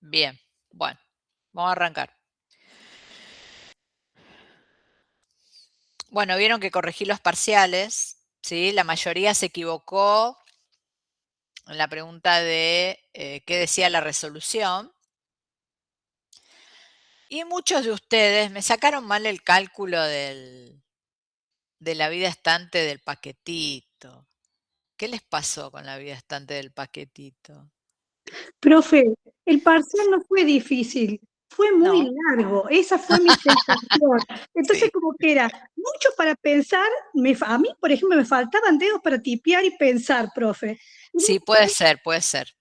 Bien, bueno, vamos a arrancar. Bueno, vieron que corregí los parciales, ¿sí? La mayoría se equivocó en la pregunta de qué decía la resolución. Y muchos de ustedes me sacaron mal el cálculo de la vida estante del paquetito. ¿Qué les pasó con la vida estante del paquetito? Profe, el parcial no fue difícil, fue muy No, largo, esa fue mi sensación. Entonces, sí. como que era mucho para pensar, a mí, por ejemplo, me faltaban dedos para tipear y pensar, profe. Y Sí, puede ser,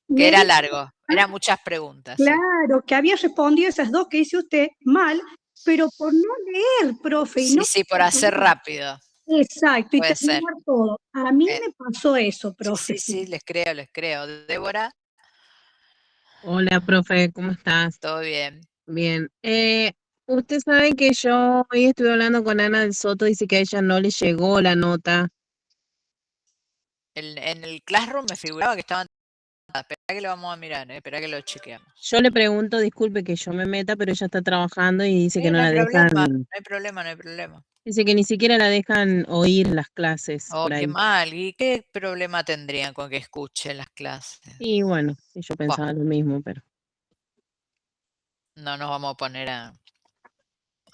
que me era di largo, cuenta, eran muchas preguntas, sí. claro, que había respondido esas dos que hice usted mal, pero por no leer, profe, y Sí, no sí, por hacer rápido, exacto, y puede ser. terminar todo. A mí Eh, me pasó eso, sí, profe, sí, sí. sí, les creo, les creo. Débora, Hola, profe, ¿cómo estás? todo bien. Bien. Usted sabe que yo hoy estuve hablando con Ana del Soto, dice que a ella no le llegó la nota. En el Classroom me figuraba que estaban... Espera que lo vamos a mirar, espera que lo chequeamos. Yo le pregunto, disculpe que yo me meta, pero ella está trabajando y dice que no No hay la problema, no dejan, hay problema, no hay problema. dice que ni siquiera la dejan oír las clases Oh, por qué ahí. mal. ¿Y qué problema tendrían con que escuchen las clases? Y bueno, y yo Buah, pensaba lo mismo, pero no nos vamos a poner a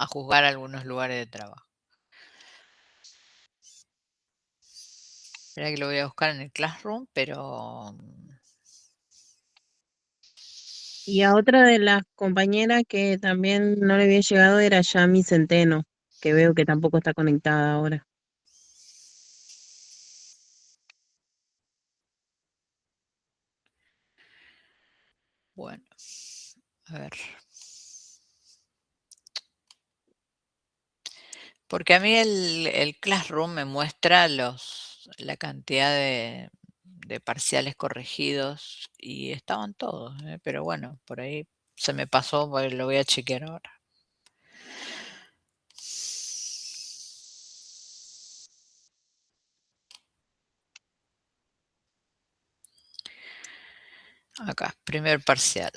juzgar algunos lugares de trabajo. Espera que lo voy a buscar en el Classroom, pero... y a otra de las compañeras que también no le había llegado era Yami Centeno, que veo que tampoco está conectada ahora. Bueno, a ver. Porque a mí el Classroom me muestra la cantidad de parciales corregidos y estaban todos, pero bueno, por ahí se me pasó, pues lo voy a chequear ahora. Acá, primer parcial.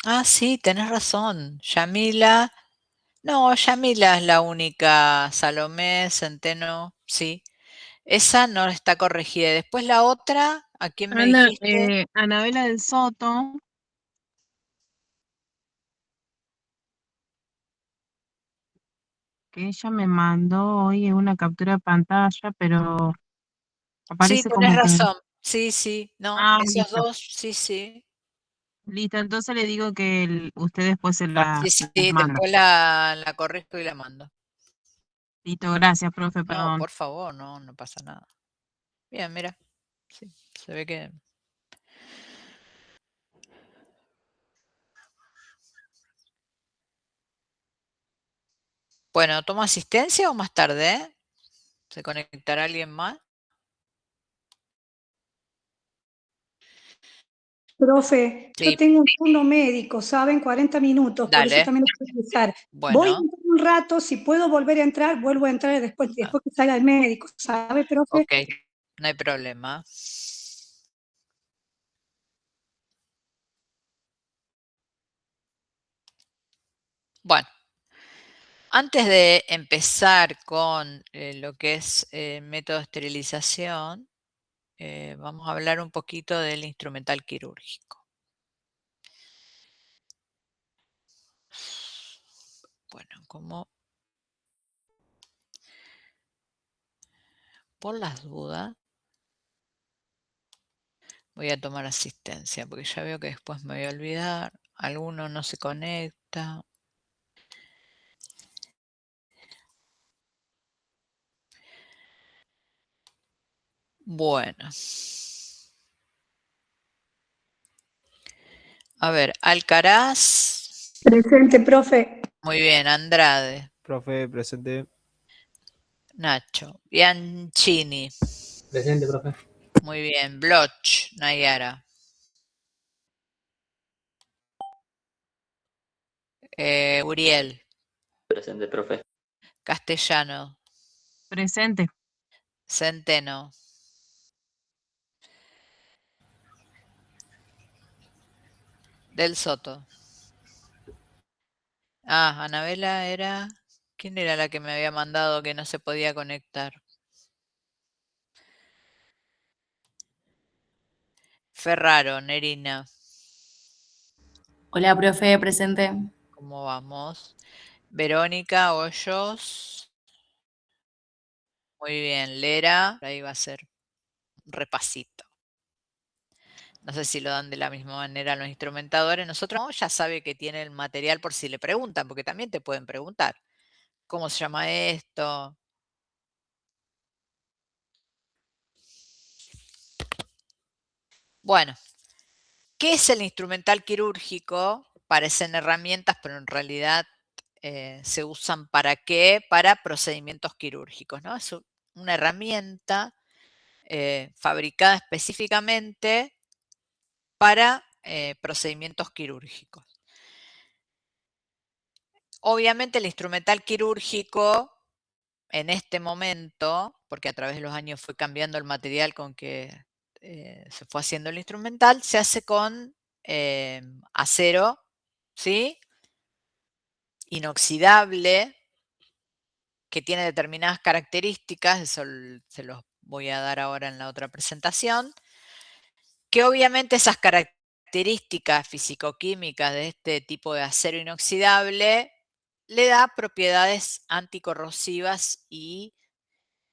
Ah, sí, tenés razón. Yamila. No, Yamila es la única. Salomé, Centeno, sí. Esa no está corregida. Después la otra, ¿a quién me Ana, dijiste? Anabela del Soto. Que ella me mandó hoy una captura de pantalla, pero Sí, aparece tenés como que... razón. Sí, sí, no, Ah, esos listo. dos, sí, sí. Listo, entonces le digo que usted después se Sí, las sí, manda. después la corrijo y la mando. Listo, gracias, profe, No, perdón. por favor, no, no pasa nada. Bien, mira. Sí, se ve que. Bueno, ¿tomo asistencia o más tarde, ¿Se conectará alguien más? Profe, yo Sí, tengo un turno médico, ¿saben? 40 minutos, por eso dale. también lo quiero usar. Voy a Bueno, entrar un rato, si puedo volver a entrar, vuelvo a entrar después, ah, después que salga el médico, ¿sabe, profe? ok, no hay problema. Bueno, antes de empezar con lo que es método de esterilización, vamos a hablar un poquito del instrumental quirúrgico. Bueno, como por las dudas, voy a tomar asistencia, porque ya veo que después me voy a olvidar. Alguno no se conecta. Bueno. A ver, Alcaraz. Presente, profe. Muy bien, Andrade. Profe, presente. Nacho. Bianchini. Presente, profe. Muy bien. Bloch, Nayara. Uriel. Presente, profe. Castellano. Presente. Centeno. Del Soto. Ah, Anabela era... ¿Quién era la que me había mandado que no se podía conectar? Ferraro, Nerina. Hola, profe, presente. ¿Cómo vamos? Verónica Hoyos. Muy bien, Lera. Ahí va a ser un repasito. No sé si lo dan de la misma manera a los instrumentadores. Nosotros no, ya sabe que tiene el material por si le preguntan, porque también te pueden preguntar. ¿Cómo se llama esto? Bueno, ¿qué es el instrumental quirúrgico? Parecen herramientas, pero en realidad se usan ¿para qué? Para procedimientos quirúrgicos, ¿no? Es una herramienta fabricada específicamente para procedimientos quirúrgicos. Obviamente el instrumental quirúrgico en este momento, porque a través de los años fue cambiando el material con que se fue haciendo el instrumental, se hace con acero, ¿sí? Inoxidable, que tiene determinadas características, eso se los voy a dar ahora en la otra presentación, que obviamente esas características fisicoquímicas de este tipo de acero inoxidable le da propiedades anticorrosivas y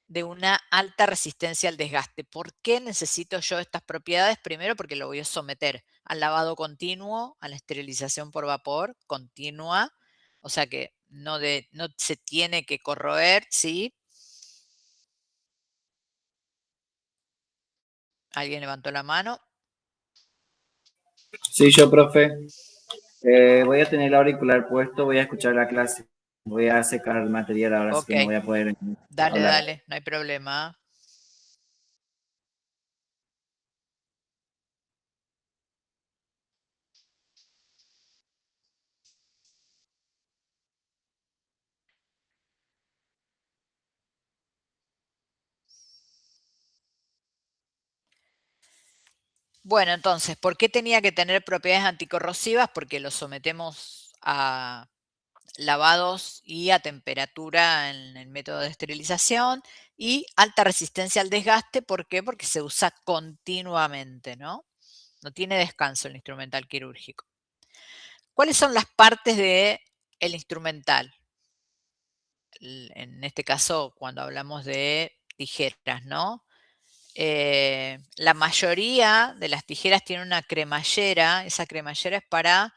de una alta resistencia al desgaste. ¿Por qué necesito yo estas propiedades? Primero porque lo voy a someter al lavado continuo, a la esterilización por vapor continua, o sea que no se tiene que corroer, ¿sí? ¿Alguien levantó la mano? Sí, yo, profe. Voy a tener el auricular puesto, voy a escuchar la clase. Voy a secar el material ahora, así Ok, que no voy a poder dale, hablar. dale, no hay problema. Bueno, entonces, ¿por qué tenía que tener propiedades anticorrosivas? Porque lo sometemos a lavados y a temperatura en el método de esterilización y alta resistencia al desgaste. ¿Por qué? Porque se usa continuamente, ¿no? No tiene descanso el instrumental quirúrgico. ¿Cuáles son las partes del instrumental? En este caso, cuando hablamos de tijeras, ¿no? La mayoría de las tijeras tienen una cremallera. Esa cremallera es para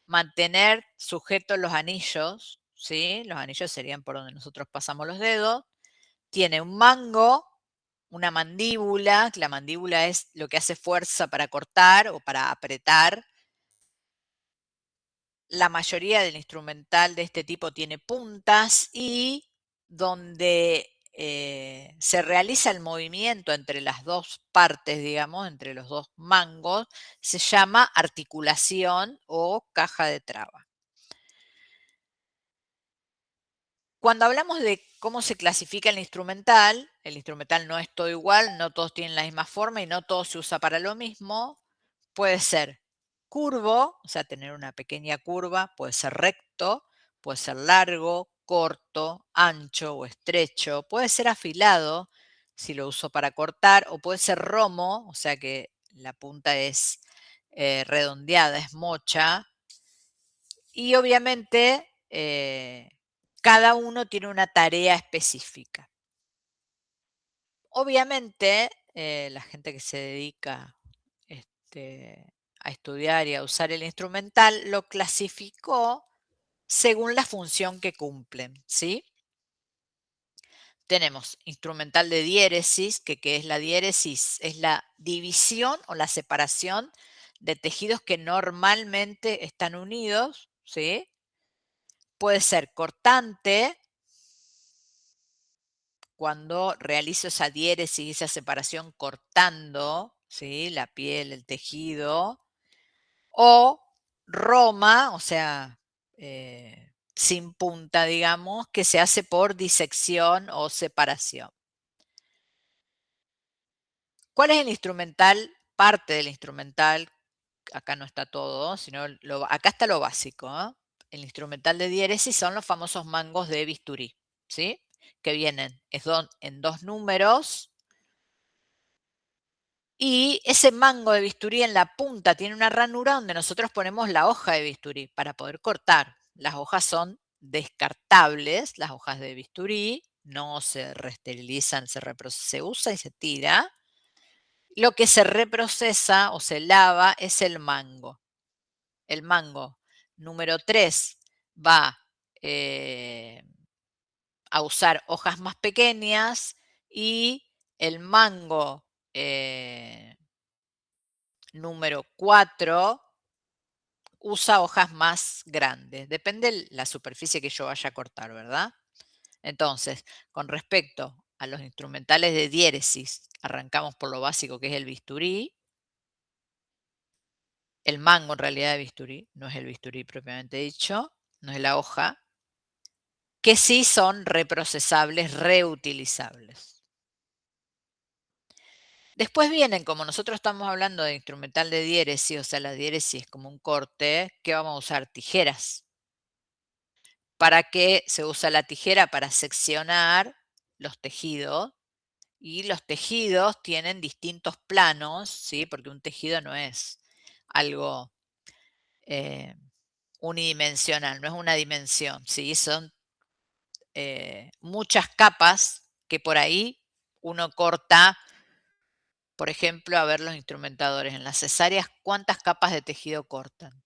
mantener sujetos los anillos, ¿sí? Los anillos serían por donde nosotros pasamos los dedos. Tiene un mango, una mandíbula, que la mandíbula es lo que hace fuerza para cortar o para apretar. La mayoría del instrumental de este tipo tiene puntas y donde se realiza el movimiento entre las dos partes, digamos, entre los dos mangos, se llama articulación o caja de traba. Cuando hablamos de cómo se clasifica el instrumental no es todo igual, no todos tienen la misma forma y no todo se usa para lo mismo. Puede ser curvo, o sea, tener una pequeña curva, puede ser recto, puede ser largo, corto, ancho o estrecho, puede ser afilado, si lo uso para cortar, o puede ser romo, o sea que la punta es redondeada, es mocha, y obviamente cada uno tiene una tarea específica. Obviamente, la gente que se dedica a estudiar y a usar el instrumental lo clasificó según la función que cumplen, ¿sí? Tenemos instrumental de diéresis, que ¿qué es la diéresis? Es la división o la separación de tejidos que normalmente están unidos, ¿sí? Puede ser cortante, cuando realizo esa diéresis, esa separación cortando, ¿sí? La piel, el tejido, o roma, o sea, sin punta, digamos, que se hace por disección o separación. ¿Cuál es el instrumental? Parte del instrumental acá no está todo, sino acá está lo básico, ¿eh? El instrumental de diéresis son los famosos mangos de bisturí, ¿sí? Que vienen en 2 números. Y ese mango de bisturí en la punta tiene una ranura donde nosotros ponemos la hoja de bisturí para poder cortar. Las hojas son descartables, las hojas de bisturí, no se reesterilizan, se usa y se tira. Lo que se reprocesa o se lava es el mango. El mango número 3 va a usar hojas más pequeñas y el mango número 4 usa hojas más grandes. Depende de la superficie que yo vaya a cortar, ¿verdad? Entonces, con respecto a los instrumentales de diéresis, arrancamos por lo básico que es el bisturí. El mango en realidad de bisturí, no es el bisturí propiamente dicho, no es la hoja, que sí son reprocesables, reutilizables. Después vienen, como nosotros estamos hablando de instrumental de diéresis, o sea, la diéresis es como un corte, ¿qué vamos a usar? Tijeras. ¿Para qué se usa la tijera? Para seccionar los tejidos. Y los tejidos tienen distintos planos, ¿sí? Porque un tejido no es algo unidimensional, no es una dimensión, ¿sí? Son muchas capas que por ahí uno corta. Por ejemplo, a ver los instrumentadores en las cesáreas, ¿cuántas capas de tejido cortan?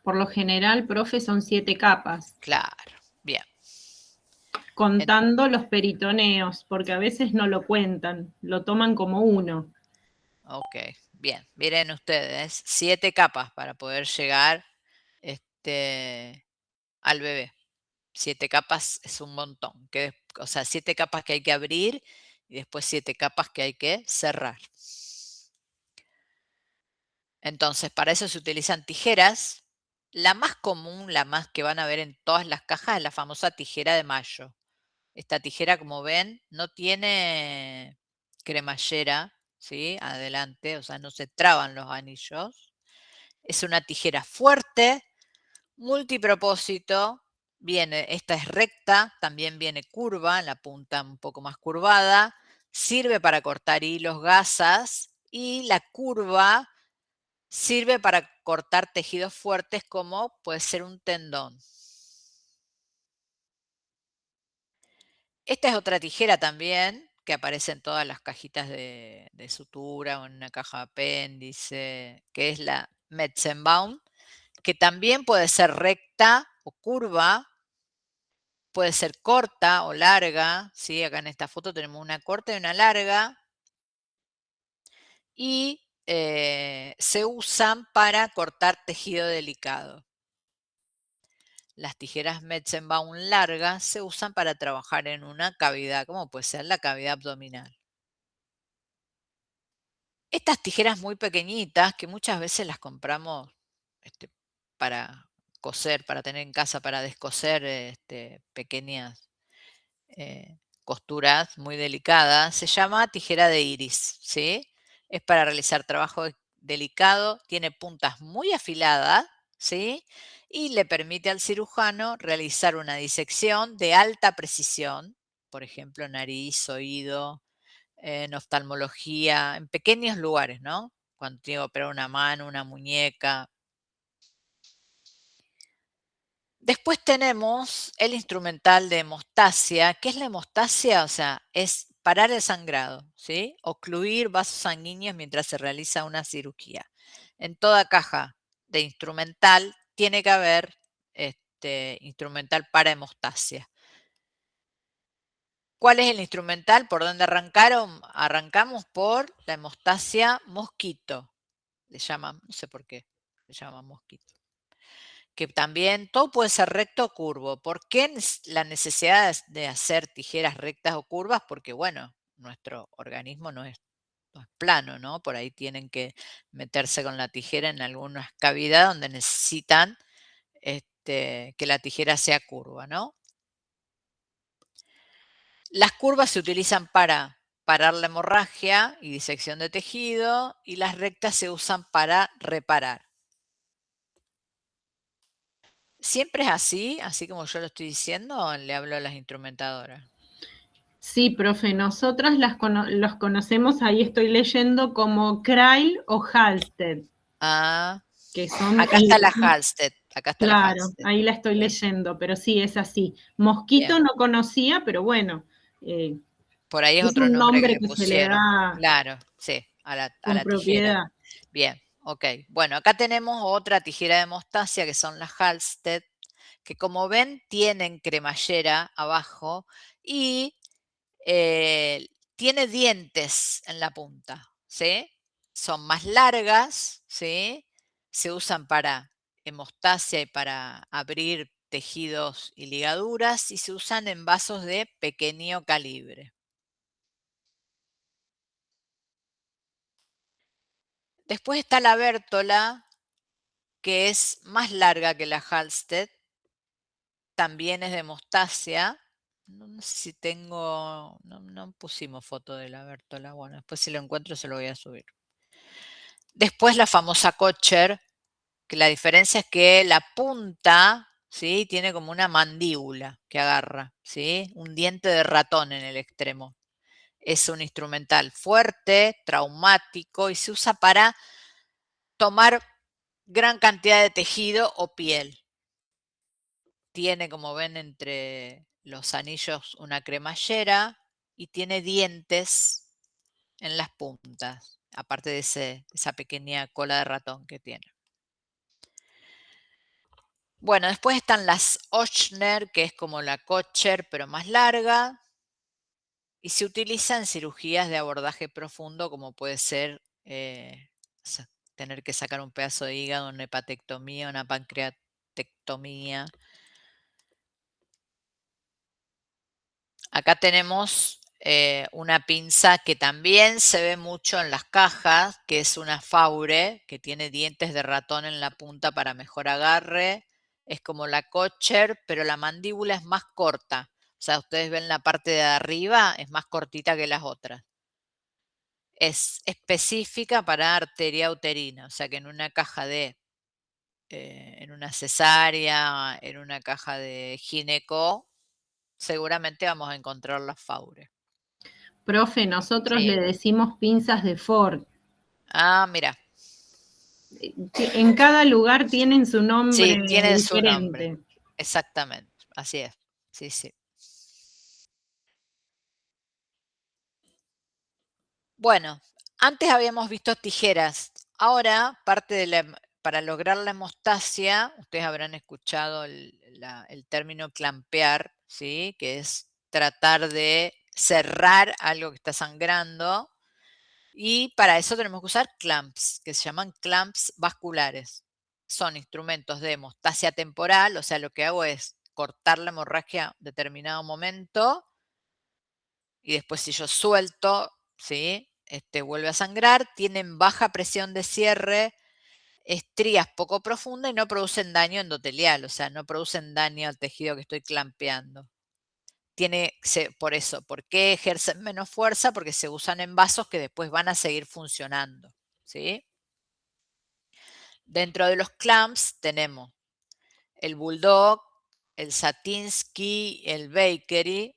Por lo general, profe, son 7 capas, Claro, bien. contando los peritoneos, porque a veces no lo cuentan, lo toman como uno. Ok, bien. Miren ustedes, 7 capas para poder llegar al bebé. 7 capas es un montón. O sea, 7 capas que hay que abrir y después 7 capas que hay que cerrar. Entonces, para eso se utilizan tijeras. La más común, la más que van a ver en todas las cajas, es la famosa tijera de mayo. Esta tijera, como ven, no tiene cremallera, ¿sí? Adelante, o sea, no se traban los anillos. Es una tijera fuerte, multipropósito. Esta es recta, también viene curva, la punta un poco más curvada. Sirve para cortar hilos, gasas, y la curva sirve para cortar tejidos fuertes como puede ser un tendón. Esta es otra tijera también que aparece en todas las cajitas de sutura o en una caja de apéndice, que es la Metzenbaum, que también puede ser recta o curva, puede ser corta o larga, ¿sí? Acá en esta foto tenemos una corta y una larga, y se usan para cortar tejido delicado. Las tijeras Metzenbaum largas se usan para trabajar en una cavidad, como puede ser la cavidad abdominal. Estas tijeras muy pequeñitas, que muchas veces las compramos para coser, para tener en casa, para descoser pequeñas costuras muy delicadas, se llama tijera de iris, ¿sí? Es para realizar trabajo delicado, tiene puntas muy afiladas, ¿sí? Y le permite al cirujano realizar una disección de alta precisión, por ejemplo, nariz, oído, en oftalmología, en pequeños lugares, ¿no? Cuando tiene que operar una mano, una muñeca. Después tenemos el instrumental de hemostasia. ¿Qué es la hemostasia? O sea, es parar el sangrado, ¿sí? Ocluir vasos sanguíneos mientras se realiza una cirugía. En toda caja de instrumental tiene que haber instrumental para hemostasia. ¿Cuál es el instrumental? ¿Por dónde arrancaron? Arrancamos por la hemostasia mosquito. Le llaman, no sé por qué, le llaman mosquito. Que también todo puede ser recto o curvo. ¿Por qué la necesidad de hacer tijeras rectas o curvas? Porque, bueno, nuestro organismo no es plano, ¿no? Por ahí tienen que meterse con la tijera en algunas cavidades donde necesitan que la tijera sea curva, ¿no? Las curvas se utilizan para parar la hemorragia y disección de tejido, y las rectas se usan para reparar. ¿Siempre es así como yo lo estoy diciendo, o le hablo a las instrumentadoras? Sí, profe, nosotras los conocemos, ahí estoy leyendo, como Krail o Halsted, Ah, que son... acá está la Halsted. Acá está la Claro, Halsted. ahí la estoy Bien. leyendo, pero sí, es así. Mosquito Bien. no conocía, pero bueno, Por ahí es es otro un nombre que nombre le que se le pusieron. da Claro, sí, a con la tijera. propiedad. Bien, ok. Bueno, acá tenemos otra tijera de hemostasia que son las Halsted, que como ven tienen cremallera abajo y tiene dientes en la punta, ¿sí? Son más largas, ¿sí? Se usan para hemostasia y para abrir tejidos y ligaduras y se usan en vasos de pequeño calibre. Después está la Bértola, que es más larga que la Halsted, también es de hemostasia. No sé si tengo, no pusimos foto de la Bértola, bueno, después si lo encuentro se lo voy a subir. Después la famosa Kocher, que la diferencia es que la punta, ¿sí? Tiene como una mandíbula que agarra, ¿sí? Un diente de ratón en el extremo. Es un instrumental fuerte, traumático y se usa para tomar gran cantidad de tejido o piel. Tiene, como ven, entre los anillos una cremallera y tiene dientes en las puntas, aparte de esa pequeña cola de ratón que tiene. Bueno, después están las Ochsner, que es como la Kocher, pero más larga, y se utiliza en cirugías de abordaje profundo, como puede ser tener que sacar un pedazo de hígado, una hepatectomía, una pancreatectomía. Acá tenemos una pinza que también se ve mucho en las cajas, que es una Faure, que tiene dientes de ratón en la punta para mejor agarre. Es como la Kocher, pero la mandíbula es más corta. O sea, ustedes ven la parte de arriba, es más cortita que las otras. Es específica para arteria uterina, o sea que en una caja en una cesárea, en una caja de gineco, seguramente vamos a encontrar la Faure. Profe, nosotros Sí. le decimos pinzas de Ford. Ah, mira. En cada lugar tienen su nombre Sí, tienen su nombre. diferente. Exactamente. Así es. Sí, sí. Bueno, antes habíamos visto tijeras. Ahora, para lograr la hemostasia, ustedes habrán escuchado el término clampear, ¿sí? Que es tratar de cerrar algo que está sangrando. Y para eso tenemos que usar clamps, que se llaman clamps vasculares. Son instrumentos de hemostasia temporal, o sea, lo que hago es cortar la hemorragia en determinado momento y después si yo suelto, ¿sí? Vuelve a sangrar, tienen baja presión de cierre, estrías poco profundas y no producen daño endotelial, o sea, no producen daño al tejido que estoy clampeando. Por eso, ¿por qué ejercen menos fuerza? Porque se usan en vasos que después van a seguir funcionando, ¿sí? Dentro de los clamps tenemos el Bulldog, el Satinsky, el Bakery,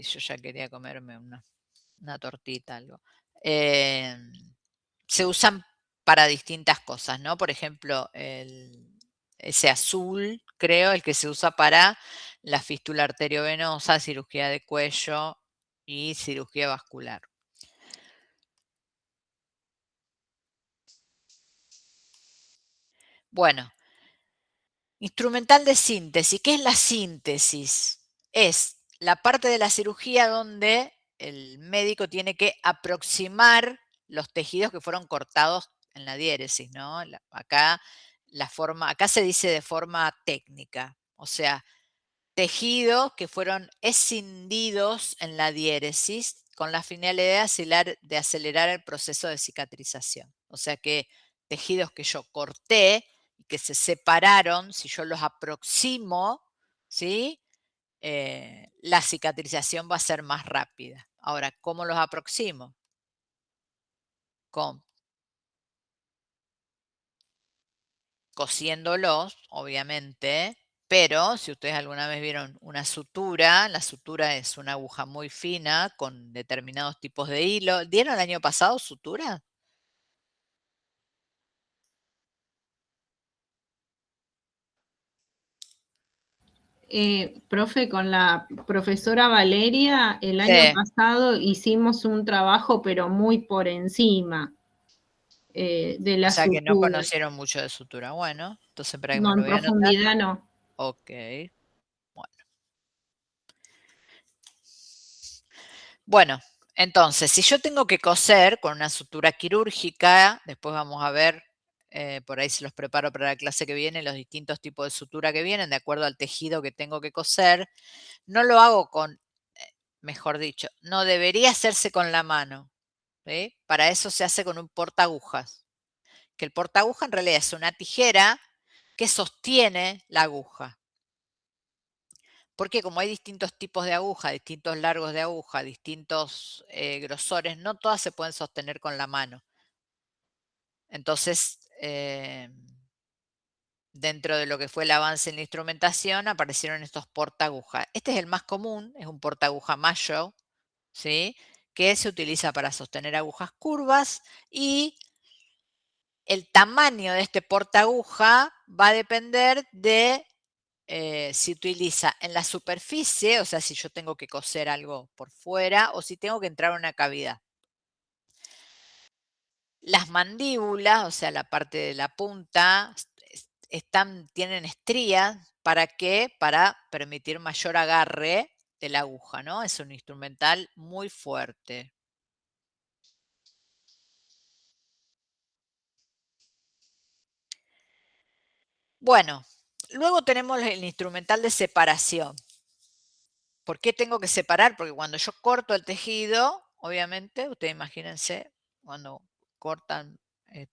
yo ya quería comerme una tortita, algo. Se usan para distintas cosas, ¿no? Por ejemplo, ese azul, creo, el que se usa para la fístula arteriovenosa, cirugía de cuello y cirugía vascular. Bueno, instrumental de síntesis. ¿Qué es la síntesis? Es la parte de la cirugía donde el médico tiene que aproximar los tejidos que fueron cortados en la diéresis, ¿no? Acá se dice de forma técnica, o sea, tejidos que fueron escindidos en la diéresis con la finalidad de acelerar el proceso de cicatrización. O sea que tejidos que yo corté y que se separaron, si yo los aproximo, ¿sí? la cicatrización va a ser más rápida. Ahora, ¿cómo los aproximo? Cosiéndolos, obviamente, pero si ustedes alguna vez vieron una sutura, la sutura es una aguja muy fina con determinados tipos de hilo. ¿Dieron el año pasado sutura? Profe, con la profesora Valeria, el año Sí. pasado hicimos un trabajo, pero muy por encima de O la sea que no sutura. conocieron mucho de sutura. Bueno, entonces para que No, me lo en voy a anotar. profundidad no. Ok. Bueno, entonces, si yo tengo que coser con una sutura quirúrgica, después vamos a ver, por ahí se los preparo para la clase que viene, los distintos tipos de sutura que vienen, de acuerdo al tejido que tengo que coser. No lo hago con, mejor dicho, no debería hacerse con la mano. ¿Sí? Para eso se hace con un portaagujas, que el portaaguja en realidad es una tijera que sostiene la aguja. Porque como hay distintos tipos de aguja, distintos largos de aguja, distintos grosores, no todas se pueden sostener con la mano. Entonces, dentro de lo que fue el avance en la instrumentación, aparecieron estos portaagujas. Este es el más común, es un portaaguja mayo, ¿sí? Que se utiliza para sostener agujas curvas y el tamaño de este portaaguja va a depender de si utiliza en la superficie, o sea, si yo tengo que coser algo por fuera o si tengo que entrar a una cavidad. Las mandíbulas, o sea, la parte de la punta, tienen estrías. ¿Para qué? Para permitir mayor agarre de la aguja, ¿no? Es un instrumental muy fuerte. Bueno, luego tenemos el instrumental de separación. ¿Por qué tengo que separar? Porque cuando yo corto el tejido, obviamente, ustedes imagínense, cuando cortan,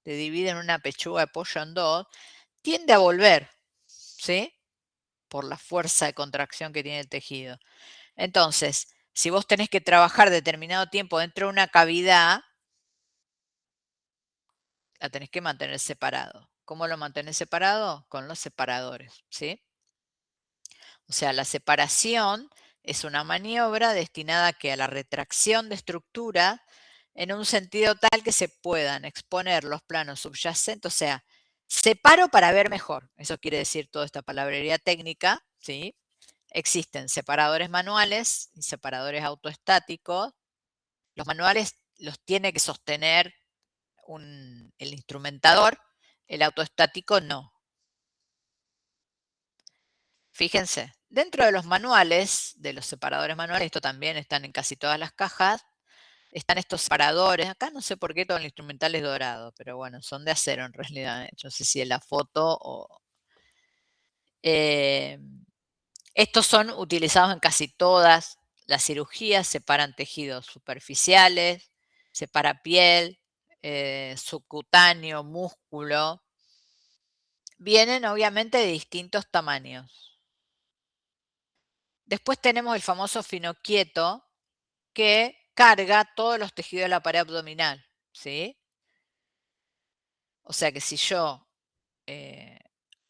dividen una pechuga de pollo en dos, tiende a volver, ¿sí? Por la fuerza de contracción que tiene el tejido. Entonces, si vos tenés que trabajar determinado tiempo dentro de una cavidad, la tenés que mantener separado. ¿Cómo lo mantenés separado? Con los separadores, ¿sí? O sea, la separación es una maniobra destinada a la retracción de estructura en un sentido tal que se puedan exponer los planos subyacentes, o sea, separo para ver mejor. Eso quiere decir toda esta palabrería técnica, ¿sí? Existen separadores manuales y separadores autoestáticos. Los manuales los tiene que sostener el instrumentador, el autoestático no. Fíjense, dentro de los manuales, de los separadores manuales, esto también están en casi todas las cajas, están estos separadores. Acá no sé por qué todo el instrumental es dorado, pero bueno, son de acero en realidad. No sé si es la foto o... estos son utilizados en casi todas las cirugías, separan tejidos superficiales, separa piel, subcutáneo, músculo. Vienen obviamente de distintos tamaños. Después tenemos el famoso finoquieto que carga todos los tejidos de la pared abdominal, ¿sí? O sea que si yo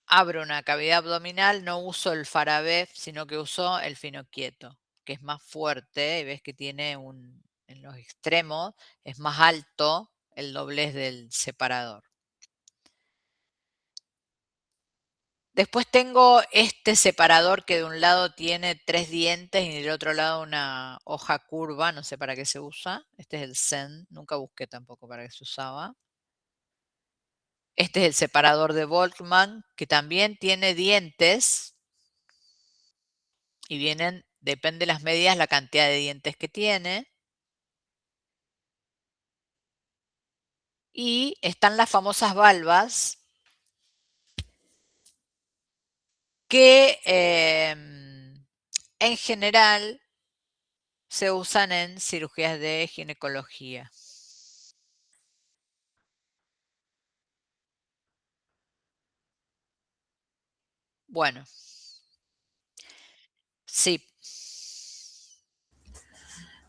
abro una cavidad abdominal, no uso el Farabef, sino que uso el finoquieto, que es más fuerte y ves que tiene en los extremos, es más alto el doblez del separador. Después tengo este separador que de un lado tiene 3 dientes y del otro lado una hoja curva, no sé para qué se usa. Este es el Zen, nunca busqué tampoco para qué se usaba. Este es el separador de Volkmann, que también tiene dientes y depende de las medidas, la cantidad de dientes que tiene. Y están las famosas valvas que en general se usan en cirugías de ginecología. Bueno, sí,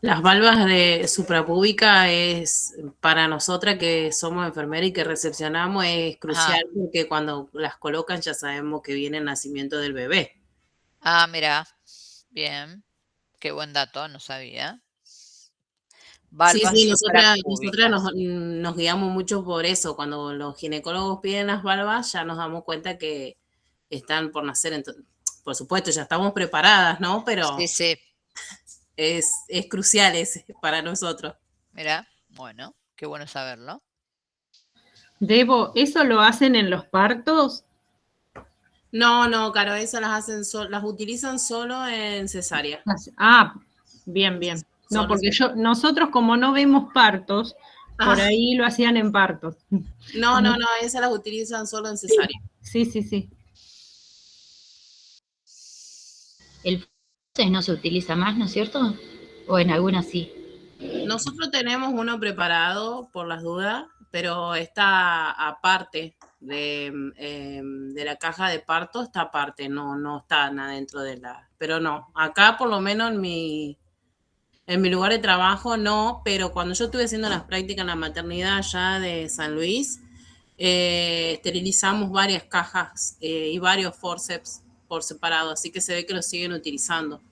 Las valvas de suprapúbica es, para nosotras que somos enfermeras y que recepcionamos, es crucial porque cuando las colocan ya sabemos que viene el nacimiento del bebé. Ah, mira, bien. Qué buen dato, no sabía. Valvas Sí, nosotras suprapúbicas. nos guiamos mucho por eso. Cuando los ginecólogos piden las valvas, ya nos damos cuenta que están por nacer. Por supuesto, ya estamos preparadas, ¿no? Pero Sí, sí. es crucial para nosotros. Mira, bueno, qué bueno saberlo. Debo, ¿eso lo hacen en los partos? No, Caro, esas las utilizan solo en cesárea. Ah, bien, bien. No, Solo porque cesárea. nosotros como no vemos partos, por Ah, ahí lo hacían en partos. no, esas las utilizan solo en Sí, cesárea. sí. El francés no se utiliza más, ¿no es cierto? O en algunas sí. Nosotros tenemos uno preparado por las dudas, pero está aparte de la caja de parto, está aparte, no está adentro de la... Pero no, acá por lo menos en mi lugar de trabajo no, pero cuando yo estuve haciendo las prácticas en la maternidad allá de San Luis, esterilizamos varias cajas y varios forceps por separado, así que se ve que lo siguen utilizando.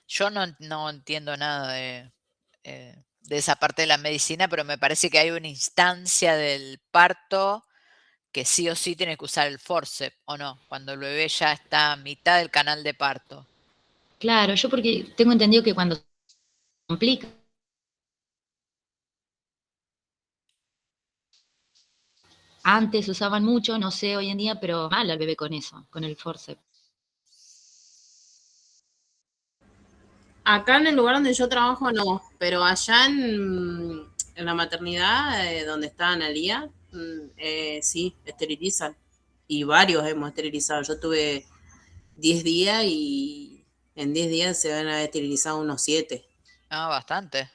Yo no entiendo nada de esa parte de la medicina, pero me parece que hay una instancia del parto que sí o sí tiene que usar el forceps, ¿o no? Cuando el bebé ya está a mitad del canal de parto. Claro, yo porque tengo entendido que cuando se complica, antes usaban mucho, no sé hoy en día, pero mal al bebé con eso, con el forceps. Acá en el lugar donde yo trabajo no, pero allá en la maternidad donde está Analía, sí, esterilizan. Y varios hemos esterilizado. Yo tuve 10 días y en 10 días se van a haber esterilizado unos 7. Ah, bastante.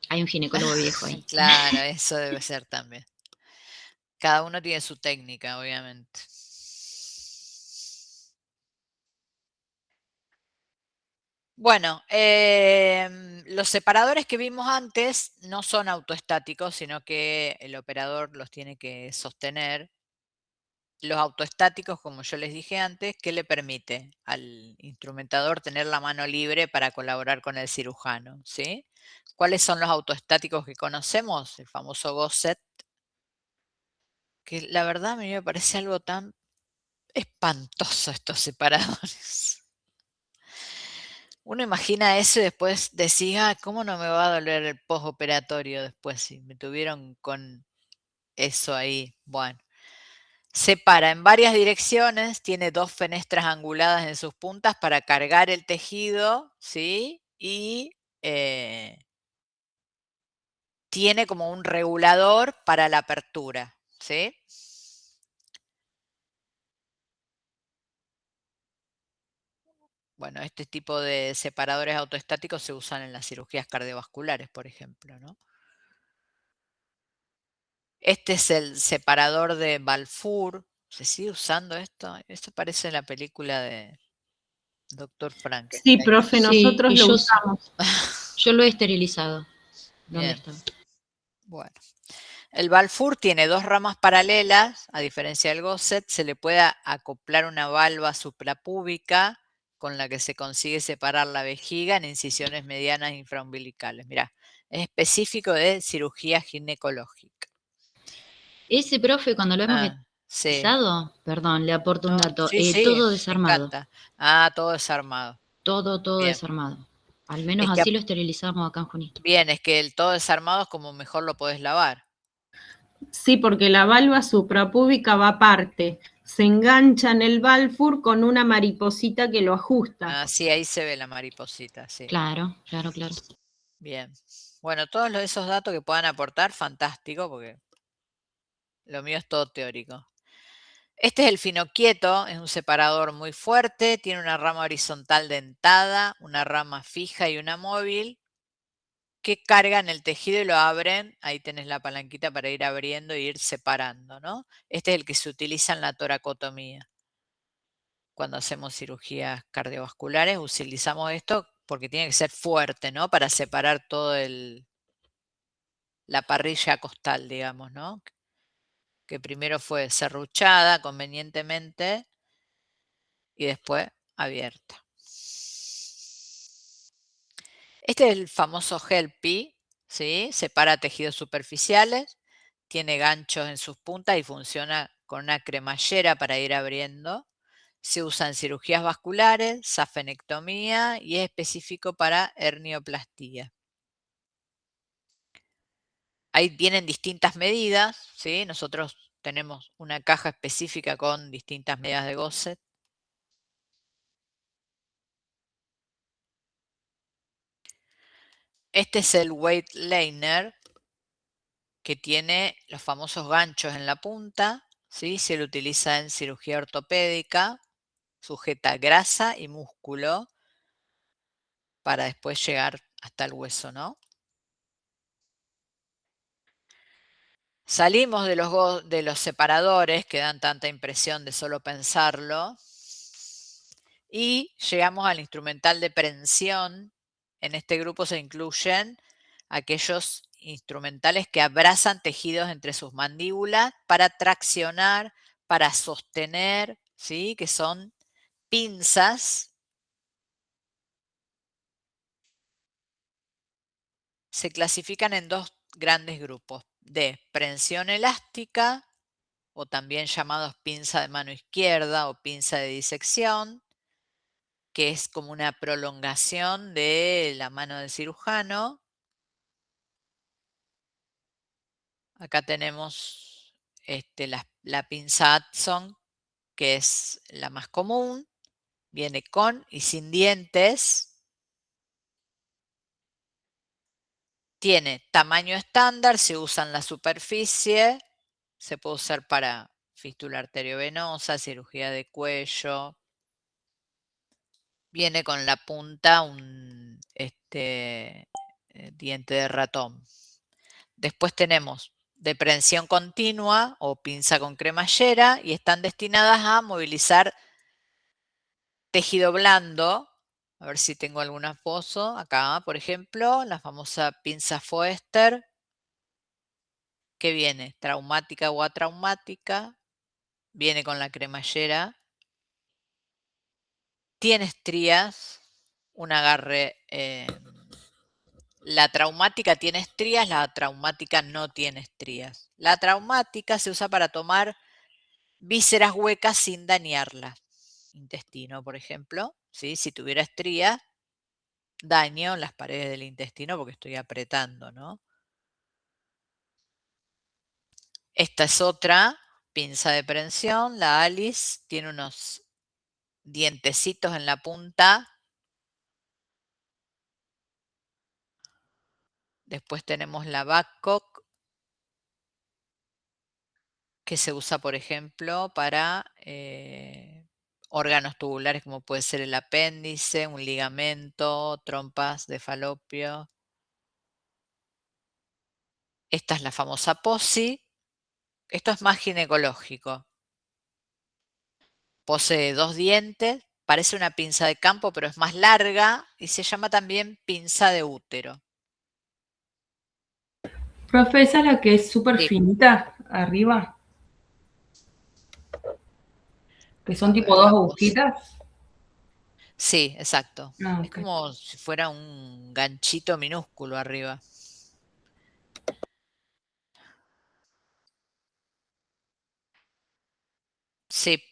Hay un ginecólogo viejo ahí. Claro, eso debe ser también. Cada uno tiene su técnica, obviamente. Bueno, los separadores que vimos antes no son autoestáticos, sino que el operador los tiene que sostener. Los autoestáticos, como yo les dije antes, ¿qué le permite al instrumentador tener la mano libre para colaborar con el cirujano? ¿Sí? ¿Cuáles son los autoestáticos que conocemos? El famoso Gosset, que la verdad a mí me parece algo tan espantoso estos separadores. Uno imagina eso y después decía, ¿cómo no me va a doler el postoperatorio después si me tuvieron con eso ahí? Bueno, separa en varias direcciones, tiene 2 fenestras anguladas en sus puntas para cargar el tejido, ¿sí? Y tiene como un regulador para la apertura, ¿sí? Bueno, este tipo de separadores autoestáticos se usan en las cirugías cardiovasculares, por ejemplo, ¿no? Este es el separador de Balfour. ¿Se sigue usando esto? Esto parece en la película de Doctor Sí, Frankenstein. profe, Sí, nosotros lo yo, usamos. yo lo he esterilizado. ¿Dónde Bien, está? bueno. El Balfour tiene 2 ramas paralelas, a diferencia del Gosset, se le puede acoplar una valva suprapúbica con la que se consigue separar la vejiga en incisiones medianas infraumbilicales. Mirá, es específico de cirugía ginecológica. Ese profe, cuando lo hemos Sí. esterilizado, perdón, le aporto un No, dato, sí, todo me desarmado. encanta. Todo desarmado. Todo Bien. desarmado. Al menos Es que, así lo esterilizamos acá en Junín. bien, es que el todo desarmado es como mejor lo podés lavar. Sí, porque la valva suprapúbica va aparte. Se engancha en el Balfour con una mariposita que lo ajusta. Sí, ahí se ve la mariposita, sí. Claro. Bien. Bueno, todos esos datos que puedan aportar, fantástico, porque lo mío es todo teórico. Este es el finoquieto, es un separador muy fuerte, tiene una rama horizontal dentada, una rama fija y una móvil. que cargan el tejido y lo abren. Ahí tenés la palanquita para ir abriendo e ir separando, ¿no? Este es el que se utiliza en la toracotomía. Cuando hacemos cirugías cardiovasculares utilizamos esto porque tiene que ser fuerte, ¿no? Para separar todo la parrilla costal, digamos, ¿no? Que primero fue serruchada convenientemente y después abierta. Este es el famoso Helpy, ¿sí? Separa tejidos superficiales, tiene ganchos en sus puntas y funciona con una cremallera para ir abriendo. Se usa en cirugías vasculares, safenectomía y es específico para hernioplastía. Ahí vienen distintas medidas, ¿sí? Nosotros tenemos una caja específica con distintas medidas de Gosset. Este es el weight liner, que tiene los famosos ganchos en la punta, ¿sí? Se lo utiliza en cirugía ortopédica, sujeta grasa y músculo para después llegar hasta el hueso, ¿no? Salimos de los separadores que dan tanta impresión de solo pensarlo y llegamos al instrumental de prensión. En este grupo se incluyen aquellos instrumentales que abrazan tejidos entre sus mandíbulas para traccionar, para sostener, ¿sí? Que son pinzas. Se clasifican en dos grandes grupos, de prensión elástica, o también llamados pinza de mano izquierda o pinza de disección, que es como una prolongación de la mano del cirujano. Acá tenemos la pinza Adson, que es la más común, viene con y sin dientes. Tiene tamaño estándar, se usa en la superficie, se puede usar para fístula arteriovenosa, cirugía de cuello. Viene con la punta un diente de ratón. Después tenemos de prensión continua o pinza con cremallera y están destinadas a movilizar tejido blando. A ver si tengo alguna foto. Acá, por ejemplo, la famosa pinza Foester, que viene traumática o atraumática, viene con la cremallera, tiene estrías, un agarre. La traumática tiene estrías, la traumática no tiene estrías. La traumática se usa para tomar vísceras huecas sin dañarlas. Intestino, por ejemplo, ¿sí? Si tuviera estrías, daño las paredes del intestino porque estoy apretando, ¿no? Esta es otra pinza de prensión, la Alice, tiene unos dientecitos en la punta. Después tenemos la Babcock, que se usa, por ejemplo, para órganos tubulares como puede ser el apéndice, un ligamento, trompas de falopio. Esta es la famosa POSI. Esto es más ginecológico. Posee 2 dientes, parece una pinza de campo, pero es más larga y se llama también pinza de útero. Profe, ¿esa es la que es súper Sí. finita arriba? Que son A tipo ver, dos la POSI. agujitas. Sí, exacto. Ah, Es ok. como si fuera un ganchito minúsculo arriba. Sí,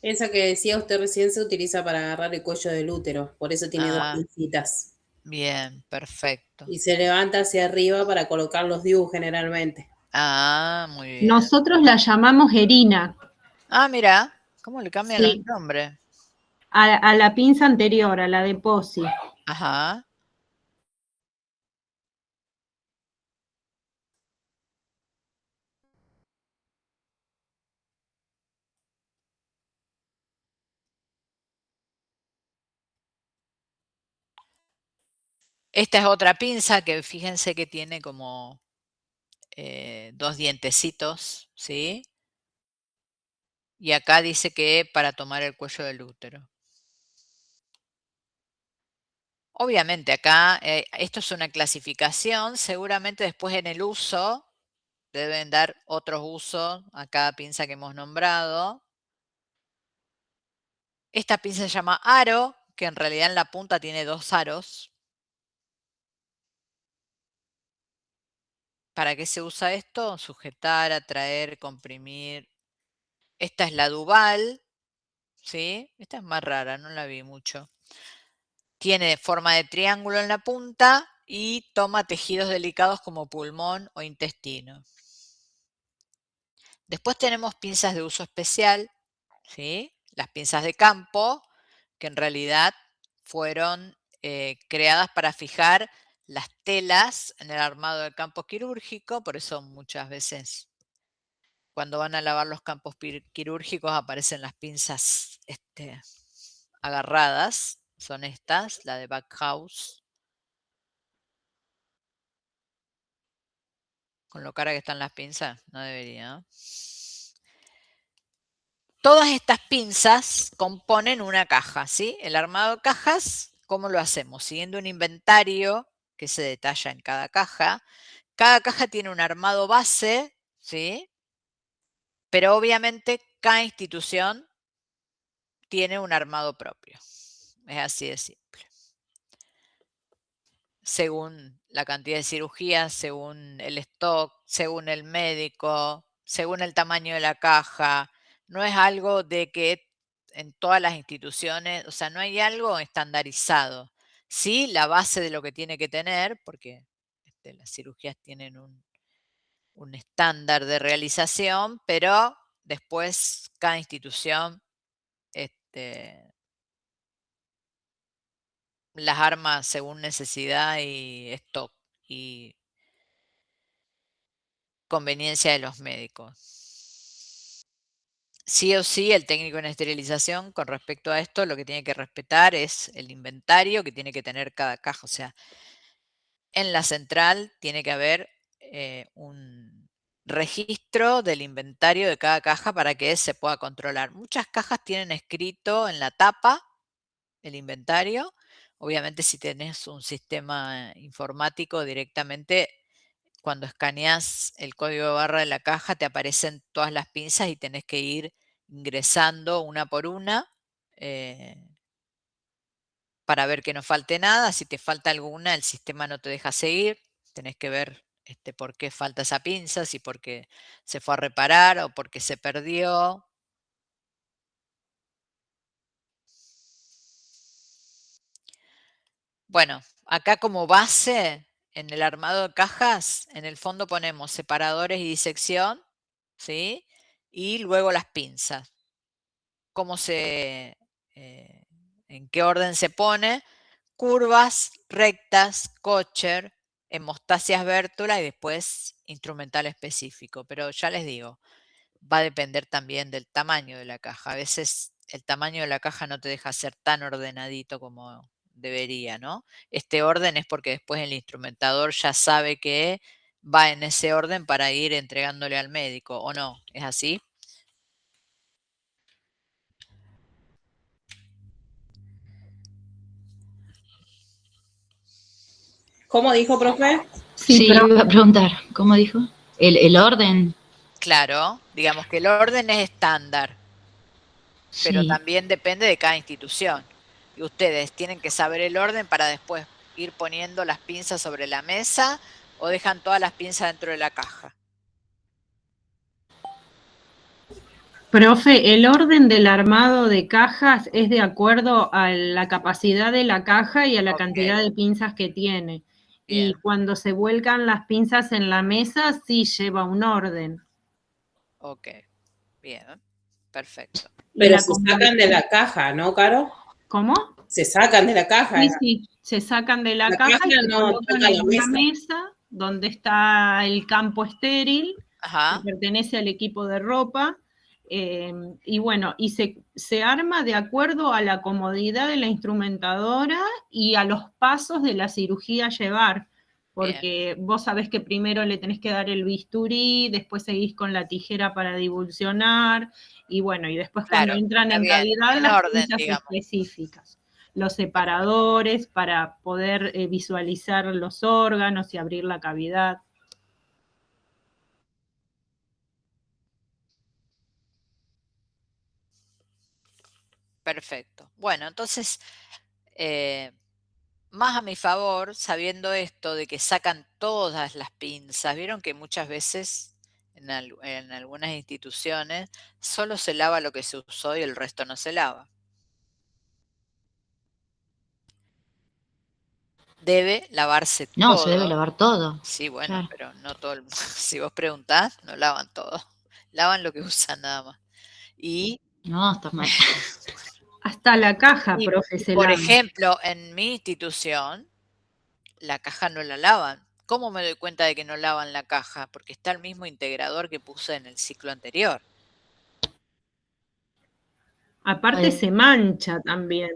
Esa que decía usted recién se utiliza para agarrar el cuello del útero, por eso tiene dos ah, pincitas. bien, perfecto. Y se levanta hacia arriba para colocar los DIU generalmente. Ah, muy bien. Nosotros la llamamos Erina, Ah, mira, ¿cómo le cambian los sí, nombres? a la pinza anterior, a la de Posi. Ajá. Esta es otra pinza que fíjense que tiene como 2 dientecitos, ¿sí? Y acá dice que para tomar el cuello del útero. Obviamente acá, esto es una clasificación, seguramente después en el uso deben dar otros usos a cada pinza que hemos nombrado. Esta pinza se llama aro, que en realidad en la punta tiene 2 aros. ¿Para qué se usa esto? Sujetar, atraer, comprimir. Esta es la Duval, ¿sí? Esta es más rara, no la vi mucho. Tiene forma de triángulo en la punta y toma tejidos delicados como pulmón o intestino. Después tenemos pinzas de uso especial, ¿sí? Las pinzas de campo, que en realidad fueron creadas para fijar las telas en el armado del campo quirúrgico, por eso muchas veces cuando van a lavar los campos quirúrgicos aparecen las pinzas agarradas, son estas, la de Backhaus. Con lo cara que están las pinzas, no debería. Todas estas pinzas componen una caja, ¿sí? El armado de cajas, ¿cómo lo hacemos? Siguiendo un inventario que se detalla en cada caja. Cada caja tiene un armado base, ¿sí? Pero obviamente cada institución tiene un armado propio. Es así de simple. Según la cantidad de cirugías, según el stock, según el médico, según el tamaño de la caja. No es algo de que en todas las instituciones, o sea, no hay algo estandarizado. Sí, la base de lo que tiene que tener, porque las cirugías tienen un estándar de realización, pero después cada institución las arma según necesidad y stock y conveniencia de los médicos. Sí o sí, el técnico en esterilización, con respecto a esto, lo que tiene que respetar es el inventario que tiene que tener cada caja. O sea, en la central tiene que haber un registro del inventario de cada caja para que se pueda controlar. Muchas cajas tienen escrito en la tapa el inventario. Obviamente, si tenés un sistema informático directamente, cuando escaneas el código de barra de la caja, te aparecen todas las pinzas y tenés que ir ingresando una por una para ver que no falte nada. Si te falta alguna, el sistema no te deja seguir. Tenés que ver por qué falta esa pinza, si porque se fue a reparar o porque se perdió. Bueno, acá como base, en el armado de cajas, en el fondo ponemos separadores y disección, ¿sí? Y luego las pinzas. En qué orden se pone? Curvas, rectas, Kocher, hemostasias Bértola y después instrumental específico. Pero ya les digo, va a depender también del tamaño de la caja. A veces el tamaño de la caja no te deja ser tan ordenadito como debería, ¿no? Este orden es porque después el instrumentador ya sabe que va en ese orden para ir entregándole al médico, ¿o no? ¿Es así? ¿Cómo dijo, profe? Sí, pero iba a preguntar, ¿cómo dijo? ¿El orden? Claro, digamos que el orden es estándar, pero Sí. también depende de cada institución. Y ustedes tienen que saber el orden para después ir poniendo las pinzas sobre la mesa o dejan todas las pinzas dentro de la caja. Profe, el orden del armado de cajas es de acuerdo a la capacidad de la caja y a la Ok. cantidad de pinzas que tiene. Bien. Y cuando se vuelcan las pinzas en la mesa, sí lleva un orden. Ok, bien, perfecto. Pero se sacan de la caja, ¿no, Caro? ¿Cómo? Se sacan de la caja. Sí, sí, se sacan de la caja y se colocan en una mesa donde está el campo estéril, Ajá. que pertenece al equipo de ropa. Y bueno, y se arma de acuerdo a la comodidad de la instrumentadora y a los pasos de la cirugía a llevar, porque vos sabés que primero le tenés que dar el bisturí, después seguís con la tijera para divulsionar, y bueno, y después Claro, cuando entran está en bien, cavidad en las orden, pinzas digamos. específicas, los separadores para poder visualizar los órganos y abrir la cavidad. Perfecto. Bueno, entonces, más a mi favor, sabiendo esto de que sacan todas las pinzas, vieron que muchas veces en algunas instituciones solo se lava lo que se usó y el resto no se lava. Debe lavarse No, se debe todo. lavar todo. Sí, bueno, Claro. pero no todo el mundo. Si vos preguntás, no lavan todo. Lavan lo que usan nada más. Y No, está mal. Hasta la caja, Y, profe, se por lava. ejemplo, en mi institución, la caja no la lavan. ¿Cómo me doy cuenta de que no lavan la caja? Porque está el mismo integrador que puse en el ciclo anterior. Aparte se mancha también.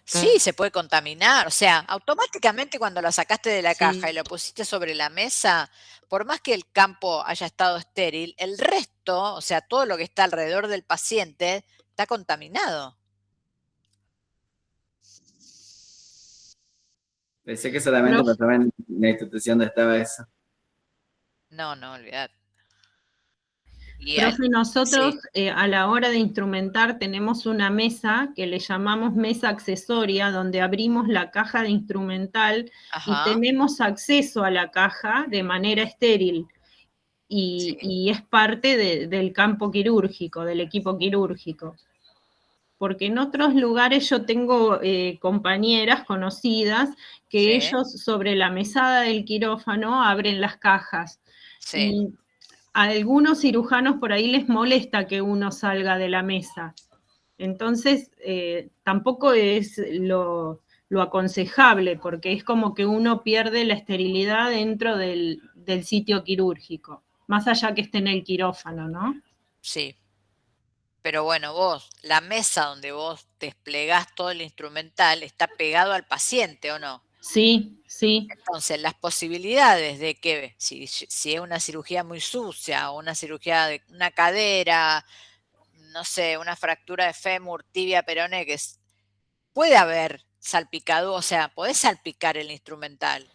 Sí, se puede contaminar. O sea, automáticamente cuando la sacaste de la caja y Sí. lo pusiste sobre la mesa, por más que el campo haya estado estéril, el resto, o sea, todo lo que está alrededor del paciente, está contaminado. Pensé que solamente pasaba en la institución donde estaba eso. No, no, olvidad. Profe, nosotros a la hora de instrumentar tenemos una mesa que le llamamos mesa accesoria, donde abrimos la caja de instrumental y tenemos acceso a la caja de manera estéril. Y es parte del campo quirúrgico, del equipo quirúrgico. Porque en otros lugares yo tengo compañeras conocidas que ellos sobre la mesada del quirófano abren las cajas. Y a algunos cirujanos por ahí les molesta que uno salga de la mesa. Entonces, tampoco es lo aconsejable, porque es como que uno pierde la esterilidad dentro del sitio quirúrgico, más allá que esté en el quirófano, ¿no? Sí. Pero bueno, vos, la mesa donde vos desplegás todo el instrumental está pegado al paciente, ¿o no? Sí, sí. Entonces, las posibilidades de que, si es una cirugía muy sucia o una cirugía de una cadera, no sé, una fractura de fémur, tibia, peroné, puede haber salpicado, o sea, podés salpicar el instrumental